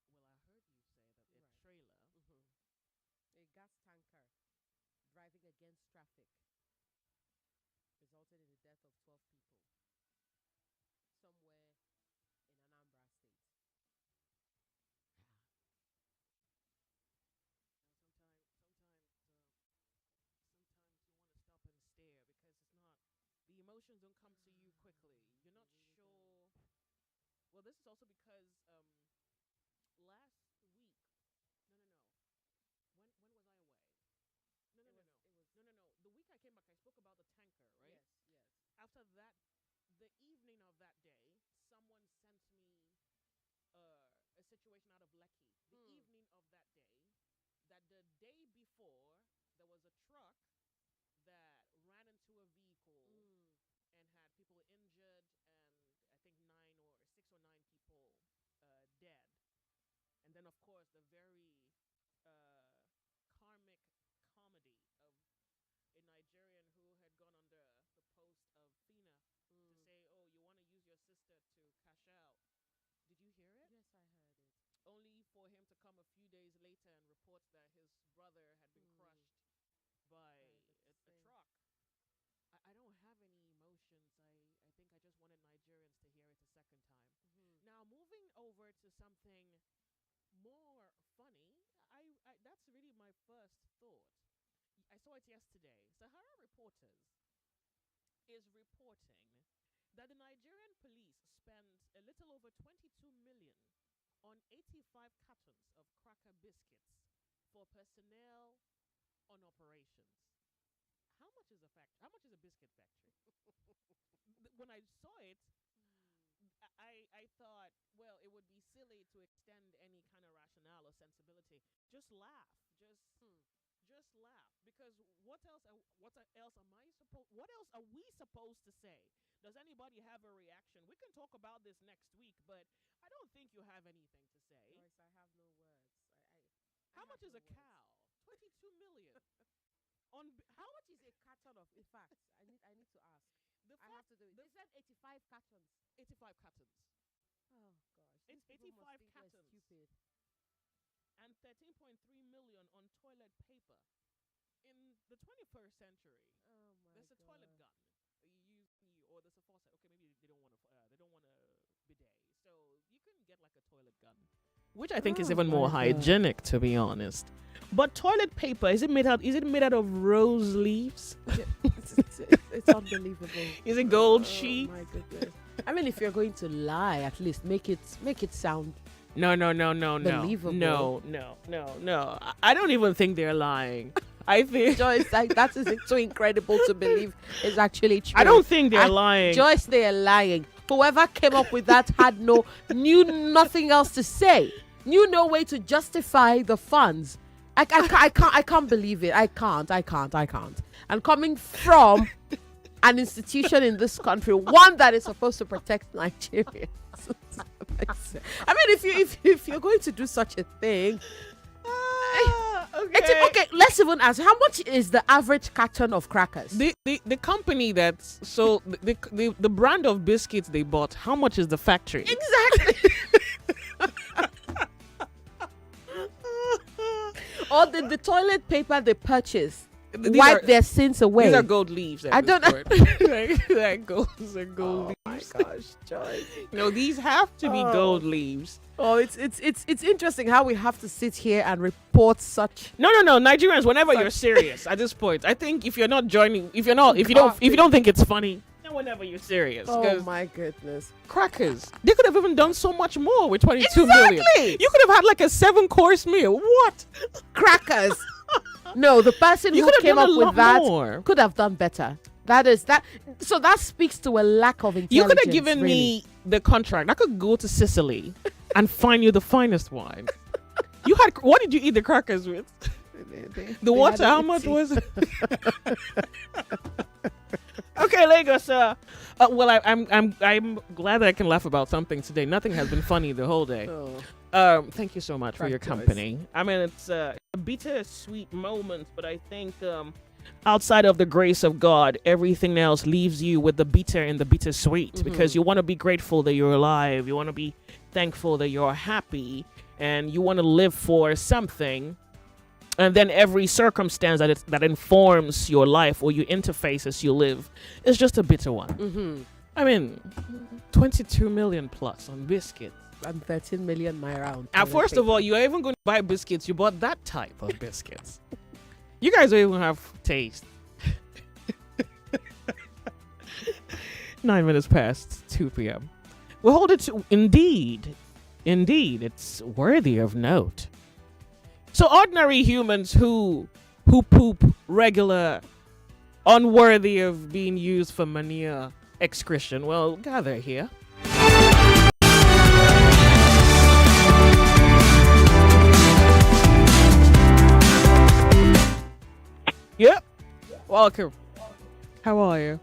A: Well, I heard you say that a trailer.
I: A gas tanker driving against traffic resulted in the death of 12 people somewhere in Anambra State.
A: Sometimes you want to stop and stare because it's not. The emotions don't come to you quickly. You're not sure. Well, this is also because last week. No, no, no. When was I away? No, no, no, no. No, no, no. The week I came back, I spoke about the tanker, right?
I: Yes, yes.
A: After that, the evening of that day, someone sent me a situation out of Lekki. The evening of that day, that the day before, there was a truck that ran into a vehicle and had people injured, and I think 6 or 9 people dead. And then, of course, the very karmic comedy of a Nigerian who had gone on the post of FINA to say, oh, you want to use your sister to cash out. Did you hear it?
I: Yes, I heard it.
A: Only for him to come a few days later and report that his brother had been crushed by a truck. I don't have any emotions. I think I just wanted Nigerians to hear it a second time. Now, moving over to something more funny, that's really my first thought. I saw it yesterday. Sahara Reporters is reporting that the Nigerian police spent a little over 22 million on 85 cartons of cracker biscuits for personnel on operations. How much is How much is a biscuit factory? When I saw it, I thought, well, it would be silly to extend any kind of rationale or sensibility. Just laugh. Just laugh, because what else am I supposed? What else are we supposed to say? Does anybody have a reaction? We can talk about this next week, but I don't think you have anything to say.
I: Joyce, I have no words.
A: How much is a cow? 22 million.
I: How much is a carton of? In fact, I need to ask. I have to do it. They said 85 cartons.
A: 85 cartons.
I: Oh gosh,
A: It's 85 cartons.
I: Stupid.
A: And 13.3 million on toilet paper. In the 21st century,
I: Oh my
A: there's a
I: God.
A: toilet gun. Or there's a faucet. Okay, maybe they don't want a bidet, so you can get like a toilet gun, which I think is even more hygienic, to be honest. But toilet paper, is it made out of rose leaves?
I: It's unbelievable.
A: Is it gold sheet?
I: Oh my goodness. I mean, if you're going to lie, at least make it sound
A: No.
I: believable.
A: No. I don't even think they're lying. I think
I: Joyce, that is too incredible to believe is actually true.
A: I don't think they're lying.
I: Joyce, they are lying. Whoever came up with that knew nothing else to say. Knew no way to justify the funds. I can't believe it. I can't. And coming from an institution in this country, one that is supposed to protect Nigerians. I mean, if you're going to do such a thing, okay, let's even ask, how much is the average carton of crackers?
A: The company that's the brand of biscuits they bought, how much is the factory?
I: Exactly. Or the toilet paper they purchase, wipe their sins away.
A: These are gold leaves.
I: I don't know.
A: They're gold leaves.
I: My gosh, Joyce.
A: No, these have to be gold leaves.
I: Oh, it's interesting how we have to sit here and report such.
A: No, Nigerians. Whenever you're serious at this point, I think if you don't think it's funny, then whenever you're serious.
I: Oh my goodness,
A: crackers! They could have even done so much more with 22 million. You could have had like a 7-course meal. What?
I: Crackers? No, the person who came up with that could have done better. So that speaks to a lack of intelligence.
A: You could have given me the contract. I could go to Sicily and find you the finest wine. What did you eat the crackers with? The water, how much was it? Okay, Lagos. Well, I'm glad that I can laugh about something today. Nothing has been funny the whole day. Thank you so much for your company. I mean, it's a bittersweet moment, but I think outside of the grace of God, everything else leaves you with the bitter and the bittersweet, because you want to be grateful that you're alive. You want to be thankful, that you're happy, and you want to live for something, and then every circumstance that informs your life or your interfaces you live is just a bitter one.
I: Mm-hmm.
A: I mean, 22 million plus on biscuits.
I: And 13 million naira on
A: And first of all, you're even going to buy biscuits. You bought that type of biscuits. You guys don't even have taste. 9 minutes past 2 p.m. We'll hold it to indeed, it's worthy of note. So ordinary humans who poop regular, unworthy of being used for manure excretion, well, gather here. Yep. Welcome. How are you?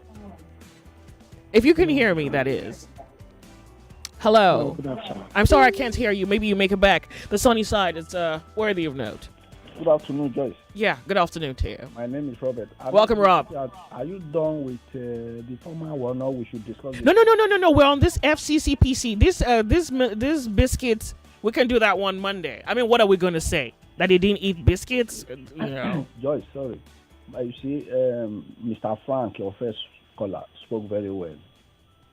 A: If you can hear me, that is. Hello. I'm sorry I can't hear you. Maybe you make it back. The sunny side is worthy of note.
H: Good afternoon, Joyce.
A: Yeah, good afternoon to you.
H: My name is Robert.
A: Welcome, Rob.
H: Are you done with the former one, or we should discuss this?
A: No. We're on this FCCPC. This biscuits, we can do that one Monday. I mean, what are we going to say? That they didn't eat biscuits? You know.
H: Joyce, sorry. You see, Mr. Frank, your first caller, spoke very well.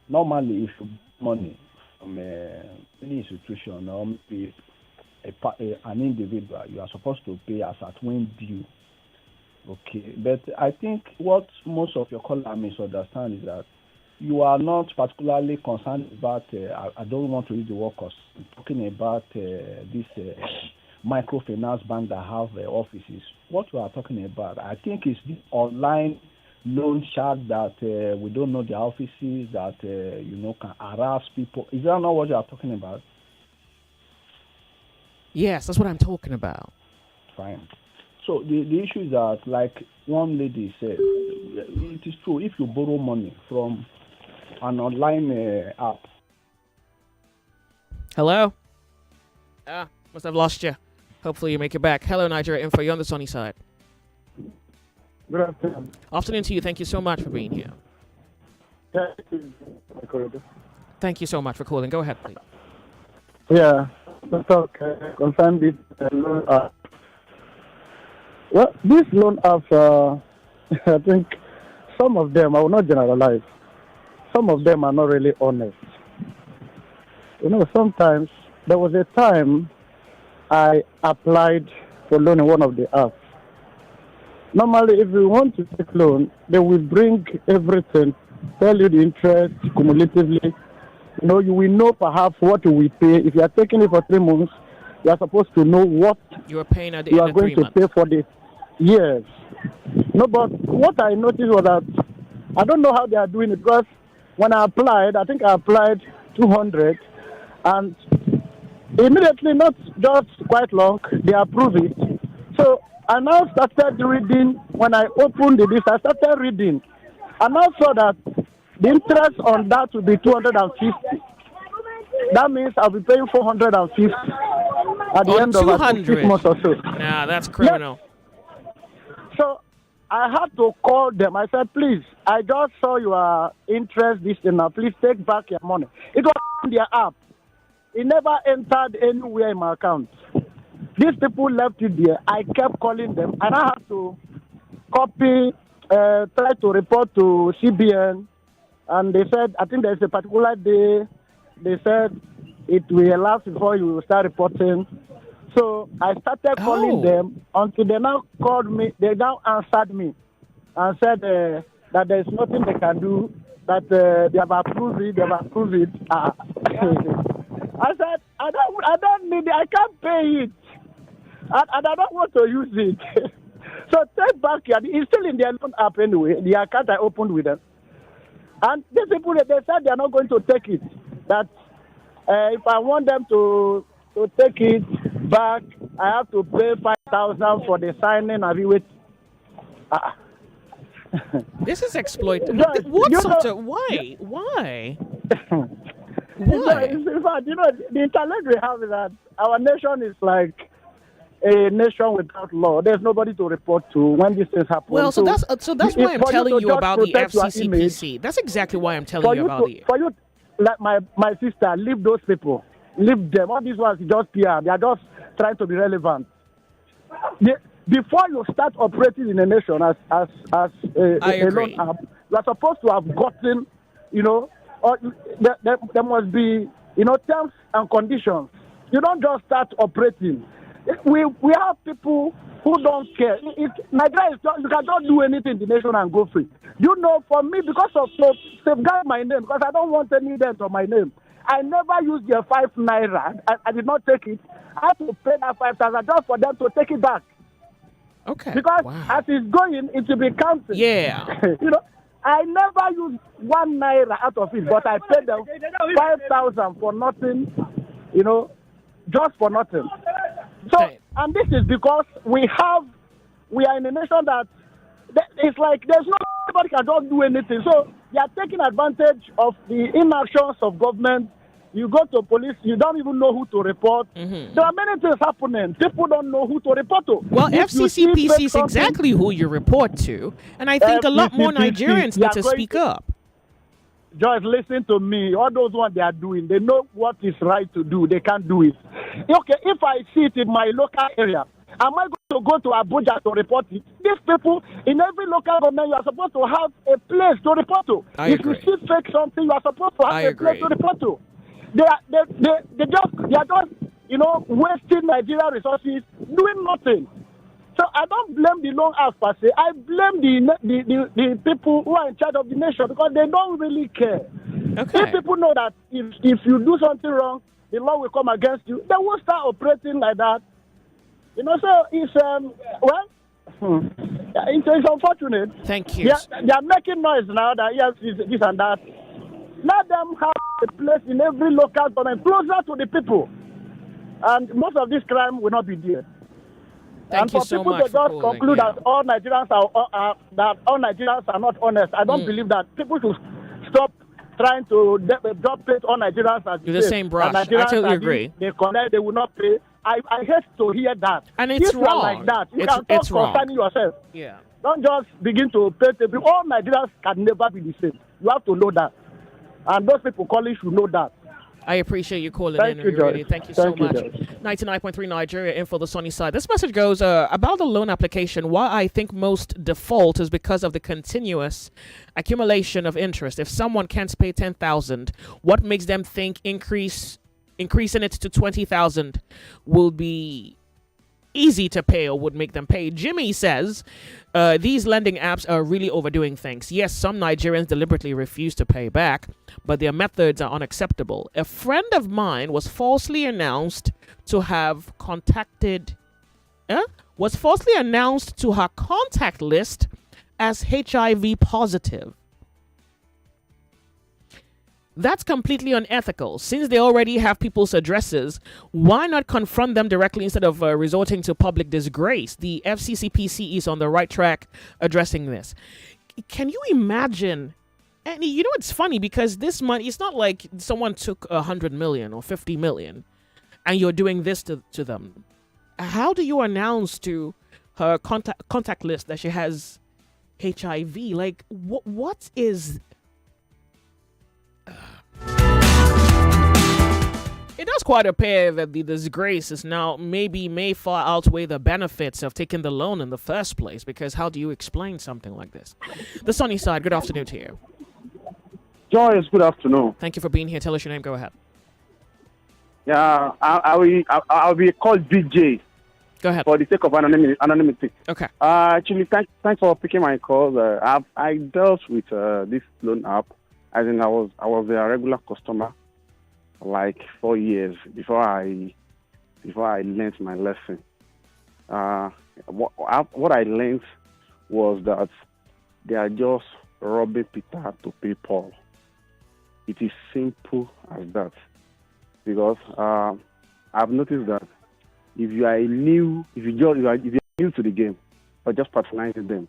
H: Normally, if you money from any institution or maybe an individual, you are supposed to pay as at when due. Okay, but I think what most of your callers misunderstand is that you are not particularly concerned about, I don't want to use the word cost, talking about this microfinance bank that have offices. What we are talking about, I think, is the online loan shark that we don't know their offices, that can harass people. Is that not what you are talking about?
A: Yes, that's what I'm talking about.
H: Fine. So the issue is that, like one lady said, it is true. If you borrow money from an online app.
A: Hello? Must have lost you. Hopefully you make it back. Hello, Nigeria Info. You're on the sunny side.
Q: Good afternoon.
A: Afternoon to you. Thank you so much for being here. Thank you so much for calling. Go ahead, please.
Q: Yeah, let's talk concern this loan app. Well, these loan apps, I think some of them, I will not generalize, some of them are not really honest. Sometimes there was a time I applied for loan in one of the apps. Normally, if you want to take loan, they will bring everything, tell you the interest cumulatively. You will know perhaps what you will pay. If you are taking it for 3 months, you are supposed to know what
A: you are paying at the
H: you
A: end
H: are
A: of
H: going
A: 3
H: to pay for the years. No, but what I noticed was that I don't know how they are doing it, because when I applied, I think I applied 200, and immediately, not just quite long, they approved it. So I now started reading. When I opened the list, I started reading. I now saw that the interest on that will be 250. That means I'll be paying 450 at the
A: On
H: end of
A: 200.
H: 6 months or so.
A: Nah, that's criminal.
H: So I had to call them. I said, please, I just saw your interest this thing now. Please take back your money. It was on their app. It never entered anywhere in my account. These people left it there. I kept calling them, and I had to copy, try to report to CBN, and they said, I think there's a particular day, they said it will elapse before you start reporting. So I started calling them until they now called me. They now answered me and said that there's nothing they can do, that they have approved it, I said, I don't need it, I can't pay it. And I don't want to use it. So take back your, it's still in their loan app anyway, the account I opened with them. And these people, they said they are not going to take it. That if I want them to take it back, I have to pay 5,000 for the signing of it.
A: This is exploited.
H: Yes,
A: What sort of, why? Why?
H: Why? In fact, the challenge we have is that our nation is like a nation without law. There's nobody to report to when these things happen.
A: Well, so that's why I'm telling you about the FCCPC. That's exactly why I'm telling you about it.
H: For you, like my sister, leave those people.
L: leave them. All these ones is just PR. They are just trying to be relevant. Before you start operating in a nation as a loan app, you are supposed to have gotten, or there must be, terms and conditions. You don't just start operating. We have people who don't care. Nigeria is you cannot do anything in the nation and go free. For me, because of to safeguard my name, because I don't want any dent on my name, I never used their 5 naira. I did not take it. I had to pay that 5,000 just for them to take it back.
A: Okay.
L: Because as it's going, it will be counted.
A: Yeah.
L: I never used 1 naira out of it, but I paid them 5,000 for nothing, just for nothing. So, and this is because we are in a nation that it's like nobody can just do anything. So they are taking advantage of the inactions of government. You go to police, you don't even know who to report. Mm-hmm. There are many things happening. People don't know who to report to.
A: Well, FCCPC is exactly who you report to, and I think a lot more Nigerians need to speak up.
L: Just listen to me. All those ones they are doing, they know what is right to do. They can't do it. Okay, if I see it in my local area, am I going to go to Abuja to report it? These people, in every local government, you are supposed to have a place to report to. If you see fake something, you are supposed to have a place to report to. They are just wasting Nigerian resources, doing nothing. So I don't blame the loan app per se. I blame the people who are in charge of the nation because they don't really care. Okay. If people know that if you do something wrong, the law will come against you, they won't start operating like that. So it's it's unfortunate.
A: Thank you.
L: They are making noise now that yes, this and that. Let them have a place in every local government closer to the people, and most of this crime will not be there.
A: Thank you so much.
L: And for people to just conclude that all Nigerians are not honest, I don't believe that. People should stop trying to drop plate all Nigerians as
A: the same brush. I totally agree.
L: They connect, they will not pay. I hate to hear that.
A: And it's wrong.
L: Like that. You can talk concerning yourself.
A: Yeah.
L: Don't just begin to pay people. All Nigerians can never be the same. You have to know that. And those people calling should know that.
A: I appreciate you calling in. Thank you so much. 99.3 Nigeria Info, the sunny side. This message goes about the loan application. Why I think most default is because of the continuous accumulation of interest. If someone can't pay 10,000, what makes them think increasing it to 20,000 will be easy to pay or would make them pay? Jimmy says these lending apps are really overdoing things. Yes, some Nigerians deliberately refuse to pay back, but their methods are unacceptable. A friend of mine was falsely announced to have her contact list as HIV positive. That's completely unethical. Since they already have people's addresses, why not confront them directly instead of resorting to public disgrace? The FCCPC is on the right track addressing this. Can you imagine? And it's funny because this money, it's not like someone took 100 million or 50 million and you're doing this to them. How do you announce to her contact list that she has HIV? Like, what is... It does quite appear that the disgrace is now may far outweigh the benefits of taking the loan in the first place, because how do you explain something like this? The sunny side, good afternoon to you.
M: Joyce, good afternoon.
A: Thank you for being here. Tell us your name. Go ahead.
M: Yeah, I'll be called DJ.
A: Go ahead.
M: For the sake of anonymity.
A: Okay.
M: Actually, thanks for picking my call. I dealt with this loan app. As in, I was a regular customer, like 4 years before I learned my lesson. What I learned was that they are just robbing Peter to pay Paul. It is simple as that. Because I've noticed that if you are new to the game, or just patronizing them,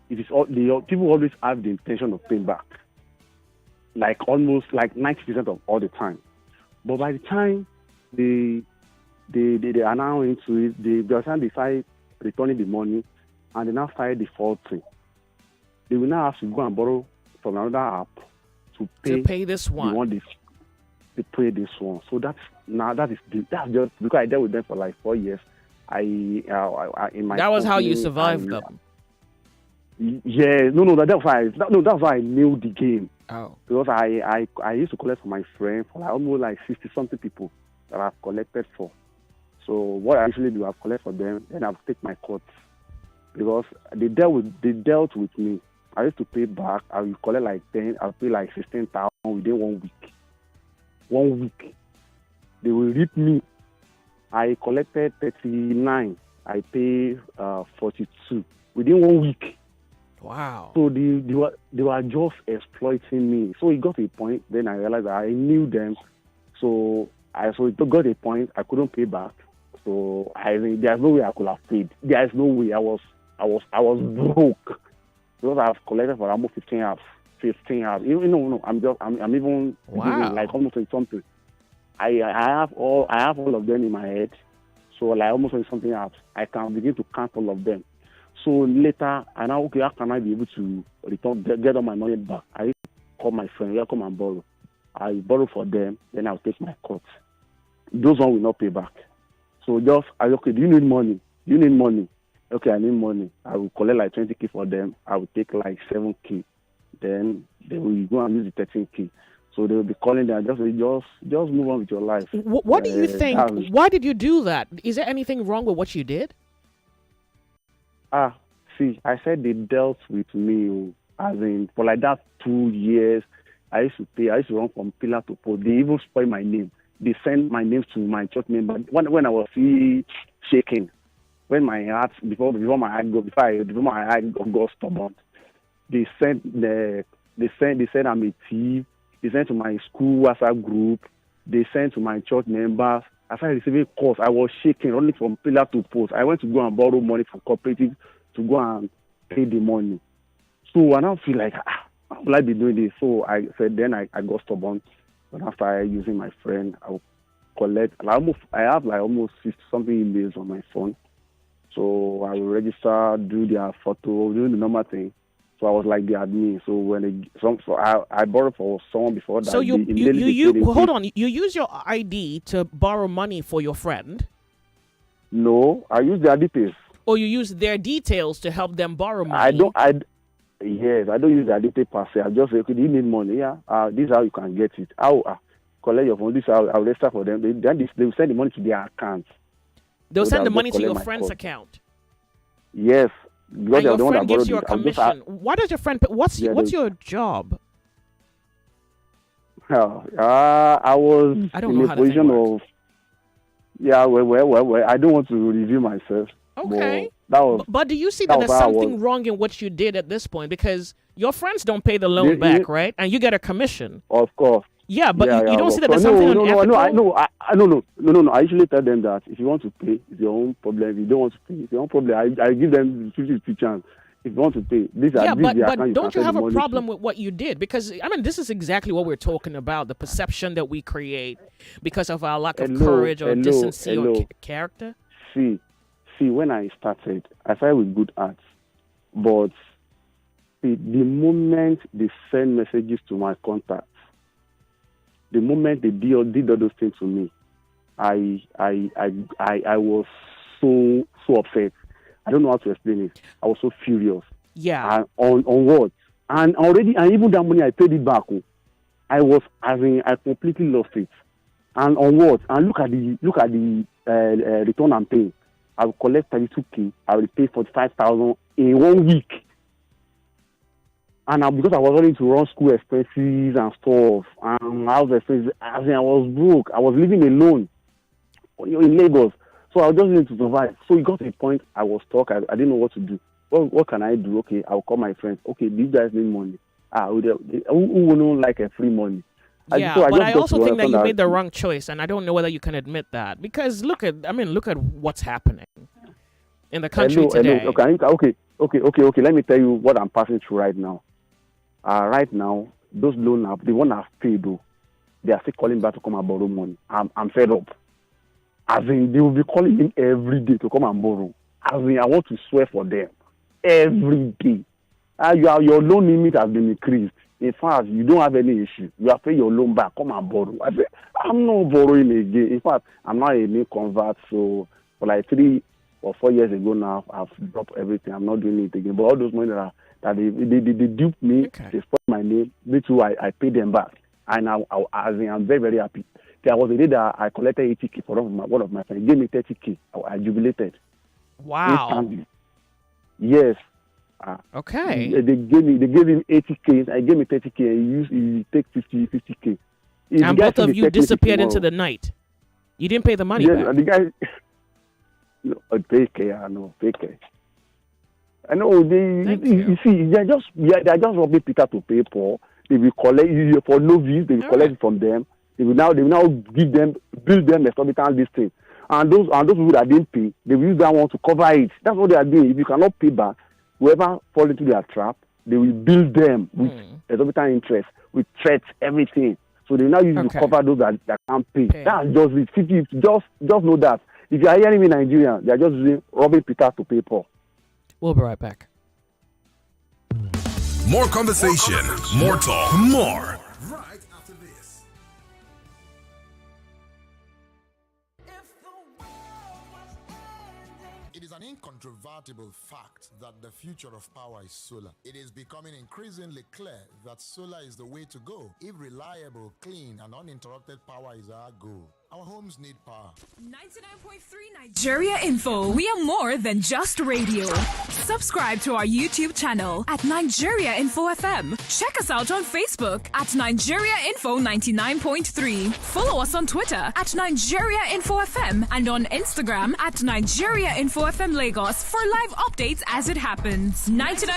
M: people always have the intention of paying back. Like almost like 90% of all the time. But by the time they are now into it, they start returning the money and they now start defaulting. They will now have to go and borrow from another app to pay
A: this one.
M: to pay this one. So that's just because I dealt with them for like 4 years. I in my
A: That was how you
M: company,
A: survived them.
M: That's why I knew the game.
A: Oh.
M: Because I used to collect for my friend for like almost like 60-something people that I've collected for. So what I usually do, I've collect for them, then I'll take my cuts. Because they dealt with me. I used to pay back. I will collect like 10. I'll pay like 16,000 within 1 week. 1 week. They will rip me. I collected 39. I pay 42 within 1 week.
A: Wow.
M: So they were just exploiting me. So it got a point. Then I realized that I knew them. So it got a point. I couldn't pay back. So there's no way I could have paid. There's no way. I was broke because I've collected for almost 15 hours. 15 hours. No. I'm even
A: wow.
M: Like almost something. I have all of them in my head. So like almost something else. I can begin to count all of them. So later, I now, okay, how can I be able to get all my money back? I call my friend, yeah, come and borrow. I borrow for them, then I'll take my cut. Those one will not pay back. So okay, do you need money? Do you need money? Okay, I need money. I will collect like 20K for them. I will take like 7K. Then they will go and use the 13K. So they will be calling them, just move on with your life.
A: What do you think? Why did you do that? Is there anything wrong with what you did?
M: See, I said they dealt with me, as in, for like that 2 years, I used to run from pillar to post. They even spoil my name. They sent my name to my church member. When I was shaking, when my heart, before my heart got stubborn, they said I'm a thief. They sent to my school WhatsApp group. They sent to my church members. As I received calls, I was shaking, running from pillar to post. I went to go and borrow money from cooperative to go and pay the money. So I now feel like, how will I be doing this? So I said, then I got stubborn. And after using my friend, I will collect. I have like almost 60-something emails on my phone. So I will register, do their photo, do the normal thing. So I was like the admin. So I borrowed for someone before that.
A: So you hold on. You use your ID to borrow money for your friend?
M: No, I use their details.
A: Or you use their details to help them borrow money?
M: I don't use their details per se. I just say, okay, do you need money? Yeah. This is how you can get it. I'll collect your phone. This I'll register for them. Then they will send the money to their account.
A: They'll send the money to your friend's account?
M: Yes.
A: And your friend gives you a commission. Why does your friend? What's your job?
M: I was in a position of. Yeah, well. I don't want to review myself.
A: Okay. But do you see that there's something wrong in what you did at this point? Because your friends don't pay the loan back, right? And you get a commission.
M: Of course.
A: Yeah, but you don't see that there's something unethical?
M: No. I usually tell them that if you want to pay, it's your own problem. If you don't want to pay, it's your own problem. I give them 50-50 chance. If you want to pay,
A: but don't you have a problem with what you did? Because, this is exactly what we're talking about, the perception that we create because of our lack of courage or decency or character.
M: See, when I started with good hearts, but the moment they send messages to my contacts, the moment they did all those things to me, I was so upset. I don't know how to explain it. I was so furious.
A: Yeah.
M: And on what? And even that money I paid it back. I completely lost it. And on what? And look at the return I'm paying. I will collect 32K. I will pay 45,000 in 1 week. And because I was running to run school expenses and stuff, and house expenses, I was broke. I was living alone in Lagos. So I was just needing to survive. So it got to a point I was stuck. I didn't know what to do. What can I do? Okay, I'll call my friends. Okay, these guys need money. Who wouldn't like a free money?
A: Yeah, but I also think that you made the wrong choice, and I don't know whether you can admit that. Because look at what's happening in the country today.
M: Okay. Let me tell you what I'm passing through right now. Right now, those loan apps, the one I've paid, they are still calling back to come and borrow money. I'm fed up. As in, they will be calling me every day to come and borrow. As in, I want to swear for them every day. Your loan limit has been increased. In fact, you don't have any issue. You have paid your loan back. Come and borrow. I said, I'm not borrowing again. In fact, I'm not a new convert. So for like 3 or 4 years ago now, I've dropped everything. I'm not doing it again. But all those money that they duped me, they spoiled my name. Me too, I paid them back. And I'm very, very happy. There was a day that I collected 80K for one of my friends. He gave me 30K. I jubilated.
A: Wow.
M: Instantly. Yes.
A: Okay.
M: They gave him 80K. I gave me 30K. He take 50K.
A: And both of you disappeared into the night. You didn't pay the money back.
M: And the guy, no, pay K. I know you see, they're just robbing Peter to pay Paul. They will collect for novice. They will collect from them. They will now build them exorbitant this thing. And those people that didn't pay, they will use that one to cover it. That's what they are doing. If you cannot pay back, whoever fall into their trap, they will build them with exorbitant interest, with threats, everything. So they now use it to cover those that can't pay. That's just it. Just know that. If you are hearing me, Nigerian, they are just using robbing Peter to pay Paul.
A: We'll be right back.
P: More conversation, more talk, more.
D: Right after this.
S: It is an incontrovertible fact that the future of power is solar. It is becoming increasingly clear that solar is the way to go if reliable, clean, and uninterrupted power is our goal. Our homes need power.
F: 99.3 Nigeria Info. We are more than just radio. Subscribe to our YouTube channel at Nigeria Info FM. Check us out on Facebook at Nigeria Info 99.3. Follow us on Twitter at Nigeria Info FM and on Instagram at Nigeria Info FM Lagos for live updates as it happens. 99